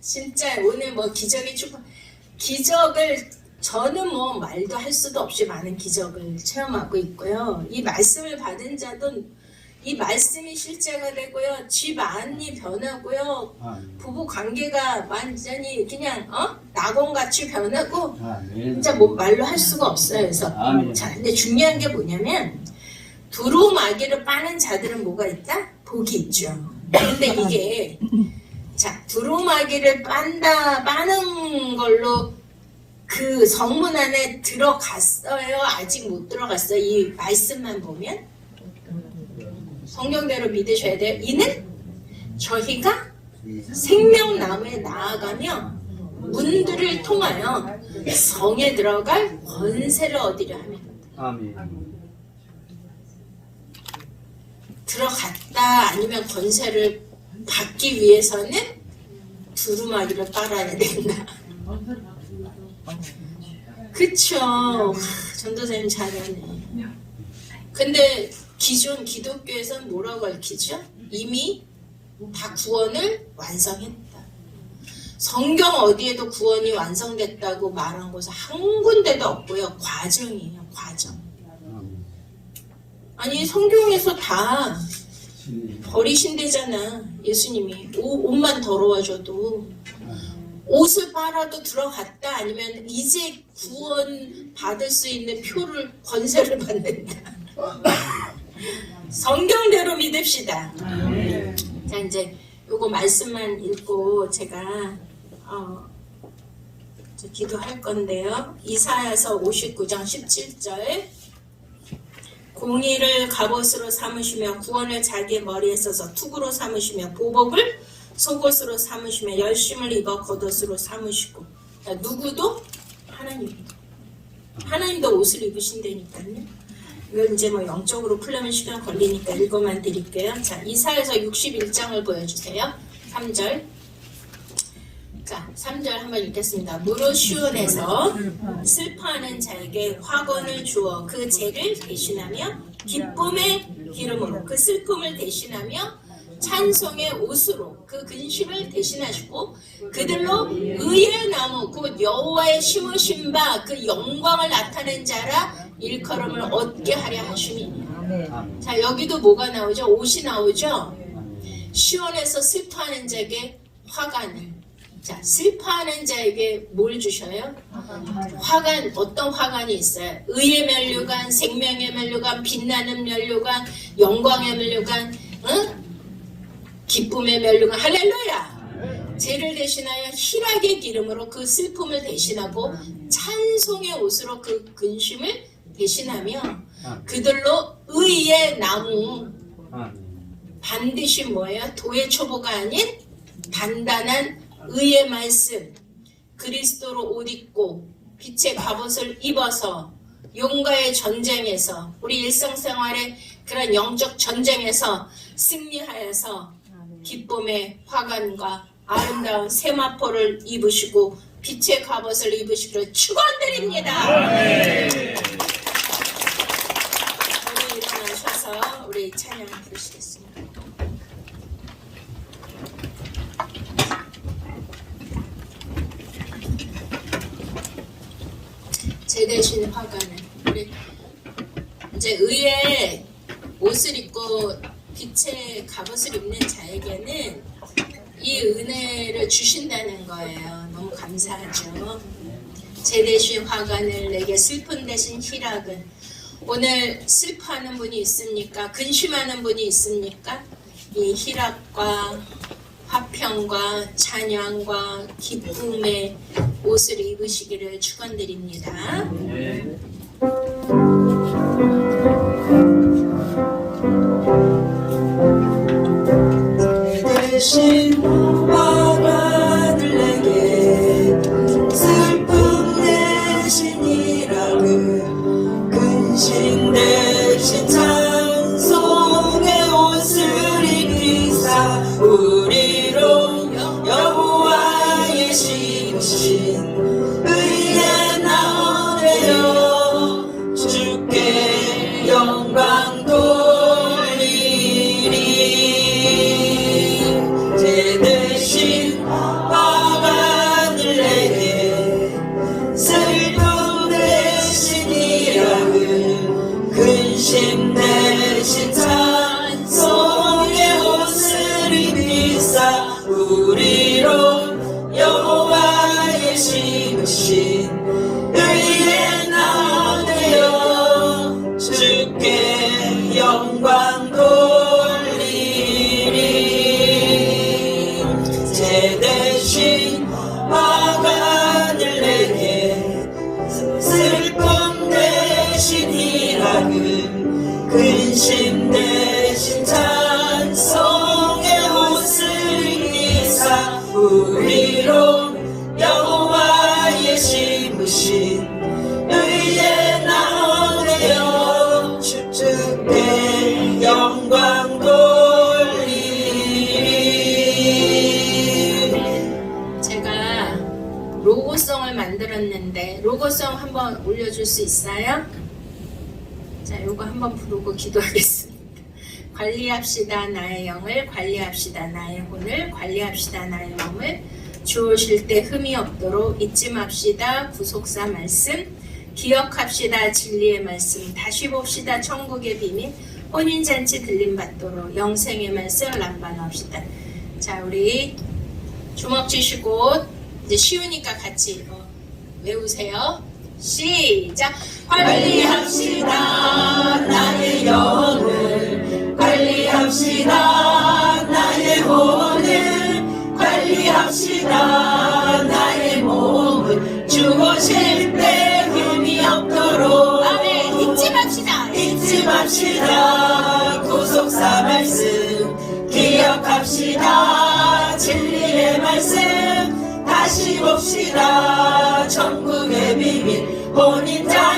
진짜 오늘 뭐 기적을 저는 뭐 말도 할 수도 없이 많은 기적을 체험하고 있고요. 이 말씀을 받은 자도 이 말씀이 실제가 되고요. 집 안이 변하고요. 아멘. 부부 관계가 완전히 그냥 낙원같이 변하고 아멘. 진짜 뭐 말로 할 수가 없어요. 그래서 아멘. 자, 근데 중요한 게 뭐냐면 두루마기를 빠는 자들은 뭐가 있다? 복이 있죠. 근데 이게 자 두루마기를 빠는 걸로 그 성문 안에 들어갔어요? 아직 못 들어갔어요? 이 말씀만 보면 성경대로 믿으셔야 돼요. 이는 저희가 생명나무에 나아가며 문들을 통하여 성에 들어갈 권세를 얻으려 하면 아멘. 들어갔다 아니면 권세를 받기 위해서는 두루마기를 빨아야 된다. 그쵸. 전도사님 잘하네. 근데 기존 기독교에서는 뭐라고 가르치죠? 이미 다 구원을 완성했다. 성경 어디에도 구원이 완성됐다고 말한 곳은 한 군데도 없고요. 과정이에요. 과정. 아니 성경에서 다 버리신대잖아. 예수님이 옷만 더러워져도 옷을 빨아도 들어갔다 아니면 이제 구원 받을 수 있는 표를 권세를 받는다. 성경대로 믿읍시다. 자 이제 요거 말씀만 읽고 제가 기도할 건데요. 이사야서 59장 17절 공의를 갑옷으로 삼으시며 구원을 자기의 머리에 써서 투구로 삼으시며 보복을 속옷으로 삼으시며 열심을 입어 겉옷으로 삼으시고 누구도? 하나님도 하나님도 옷을 입으신다니까요. 이걸 이제 뭐 영적으로 풀려면 시간 걸리니까 읽어만 드릴게요. 자, 이사야서 61장을 보여주세요. 3절. 자, 3절 한번 읽겠습니다. 무릇 시온에서 슬퍼하는 자에게 화관을 주어 그 죄를 대신하며 기쁨의 기름으로 그 슬픔을 대신하며 찬송의 옷으로 그 근심을 대신하시고 그들로 의의 나무 곧 여호와의 심으신 바 그 영광을 나타낸 자라 일컬음을 얻게 하려 하심이니라. 자, 여기도 뭐가 나오죠? 옷이 나오죠? 시온에서 슬퍼하는 자에게 화관을. 자, 슬퍼하는 자에게 뭘 주셔요? 화관, 어떤 화관이 있어요? 의의 면류관, 생명의 면류관, 빛나는 면류관, 영광의 면류관, 응? 기쁨의 면류관. 할렐루야! 죄를 대신하여 희락의 기름으로 그 슬픔을 대신하고 찬송의 옷으로 그 근심을 대신하며 그들로 의의 나무, 반드시 뭐예요? 도의 초보가 아닌 단단한 의의 말씀, 그리스도로 옷 입고 빛의 갑옷을 입어서 용가의 전쟁에서 우리 일상생활의 그런 영적 전쟁에서 승리하여서 기쁨의 화관과 아름다운 세마포를 입으시고 빛의 갑옷을 입으시기를 축원드립니다. 오늘 일어나셔서 우리 찬양 부르시겠습니다. 제 대신 화관을 우리 이제 의의 옷을 입고 빛의 갑옷을 입는 자에게는 이 은혜를 주신다는 거예요. 너무 감사하죠. 제 대신 화관을 내게 슬픈 대신 희락을. 오늘 슬퍼하는 분이 있습니까? 근심하는 분이 있습니까? 이 희락과 화평과 찬양과 기쁨의 옷을 입으시기를 축원드립니다. 대신 화관을 내게 슬픔 대신 희락을 근심 대신 찬송의 옷을 입히사 우리로 여호와의 심으신 의의 나무 되어 주께 영광 제 대신 화관을 내게 슬픔 대신 희락을 근심 대신 찬송의 옷을 입히사 우리로 여호와의 심으신 의의 나무 되어 주께 영광 제 대신 화관을 내게 슬픔 대신 희락을 근심 대신 찬송의 옷을 입히사 우리로 여호와의 심으신 의의 나무 되어 주께 영광 로고송을 만들었는데 로고송 한번 올려줄 수 있어요? 자, 요거 한번 부르고 기도하겠습니다. 관리합시다 나의 영을, 관리합시다 나의 혼을, 관리합시다 나의 몸을, 주오실 때 흠이 없도록 잊지 맙시다 구속사 말씀, 기억합시다 진리의 말씀, 다시 봅시다 천국의 비밀, 혼인잔치 들림받도록 영생의 말씀 람반합시다. 자, 우리 주먹 쥐시고 이제 쉬우니까 같이 외우세요. 시작! 관리합시다 나의 영을, 관리합시다 나의 혼을, 관리합시다 나의 몸을, 주 오실 때 흠이 없도록 아멘. 잊지 맙시다. 잊지 맙시다 구속사 말씀, 기억합시다 진리의 말씀, 다시 봅시다 천국의 비밀, 혼인잔치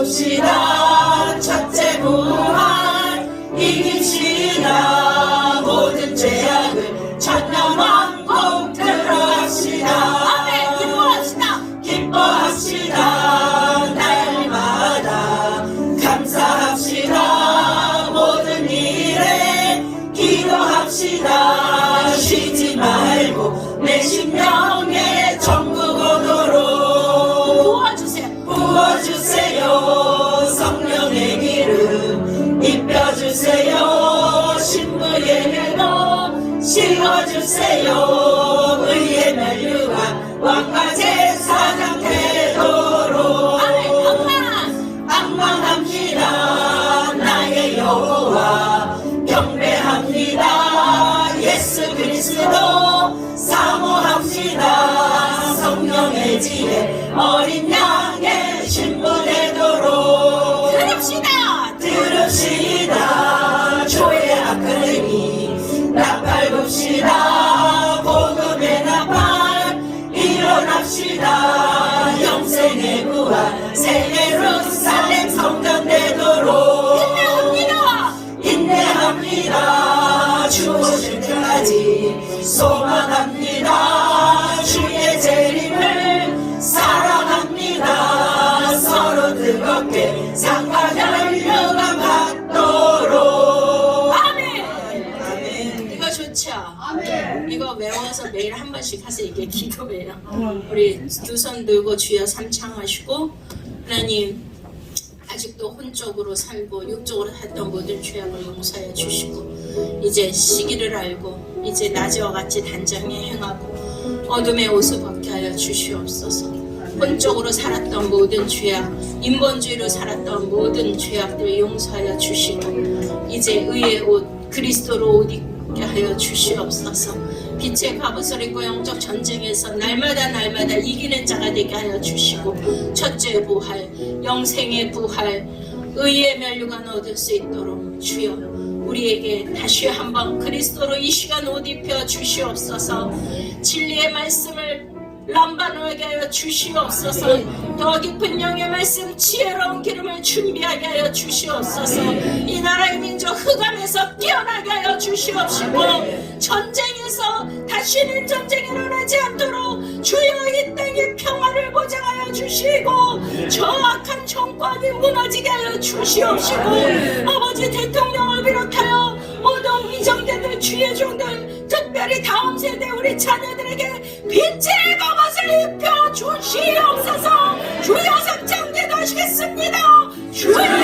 봅시다. 첫째 부활 이깁시다. 모든 죄악을 천년왕국 들어갑시다. 아멘. 기뻐합시다. 기뻐합시다. 날마다 감사합시다. 모든 일에 기도합시다. 쉬지 말고 내 심령에 전국 오도록 부어주세요. 부어주세요. 성령의 기름 입혀주세요. 신부의 멸로 씌워주세요. 의의 멸류관 왕과 제사장 되도록 악망합니다. 나의 여호와 경배합니다. 예수 그리스도 사모합시다. 성령의 지혜 어린 양의 신부 되도록 들읍시다. 조의 아카데미 나팔 봅시다. 복음의 나팔 일어납시다. 영생의 부활 새 예루살렘 성전 되도록 인내합니다. 주 오실 때까지 소망합니다. 주의 재림을 사랑합니다. 서로 뜨겁게 상과 혈류가 받도록. 아멘. 이거 좋죠? 이거 외워서 매일 한 번씩 하세요. 이게 기도예요. 우리 두 손 들고 주여 삼창하시고, 하나님 아직도 혼적으로 살고 육적으로 했던 모든 죄악을 용서해 주시고, 이제 시기를 알고 이제 낮에와 같이 단장에 행하고 어둠의 옷을 벗게 하여 주시옵소서. 혼적으로 살았던 모든 죄악, 인본주의로 살았던 모든 죄악들을 용서하여 주시고, 이제 의의 옷 그리스도로 옷 입게 하여 주시옵소서. 빛의 갑옷을 입고 영적 전쟁에서 날마다 이기는 자가 되게 하여 주시고, 첫째 부활, 영생의 부활, 의의 면류관 얻을 수 있도록 주여 우리에게 다시 한번 그리스도로 이 시간 옷 입혀 주시옵소서. 진리의 말씀을 람바노하게 하여 주시옵소서. 더 깊은 영의 말씀 지혜로운 기름을 준비하게 하여 주시옵소서. 이 나라의 민족 흑암에서 깨어나게 하여 주시옵시고, 전쟁에서 다시는 전쟁이 일어나지 않도록 주여 이 땅의 평화를 보장하여 주시고, 저 악한 정권이 무너지게 하여 주시옵시고, 아버지 대통령을 비롯하여 모든 위정대들 주의 종들, 특별히 다음 세대 우리 자녀들에게 빛의 갑옷을 입혀 주시옵소서. 주여 성장 기도하시겠습니다. 주여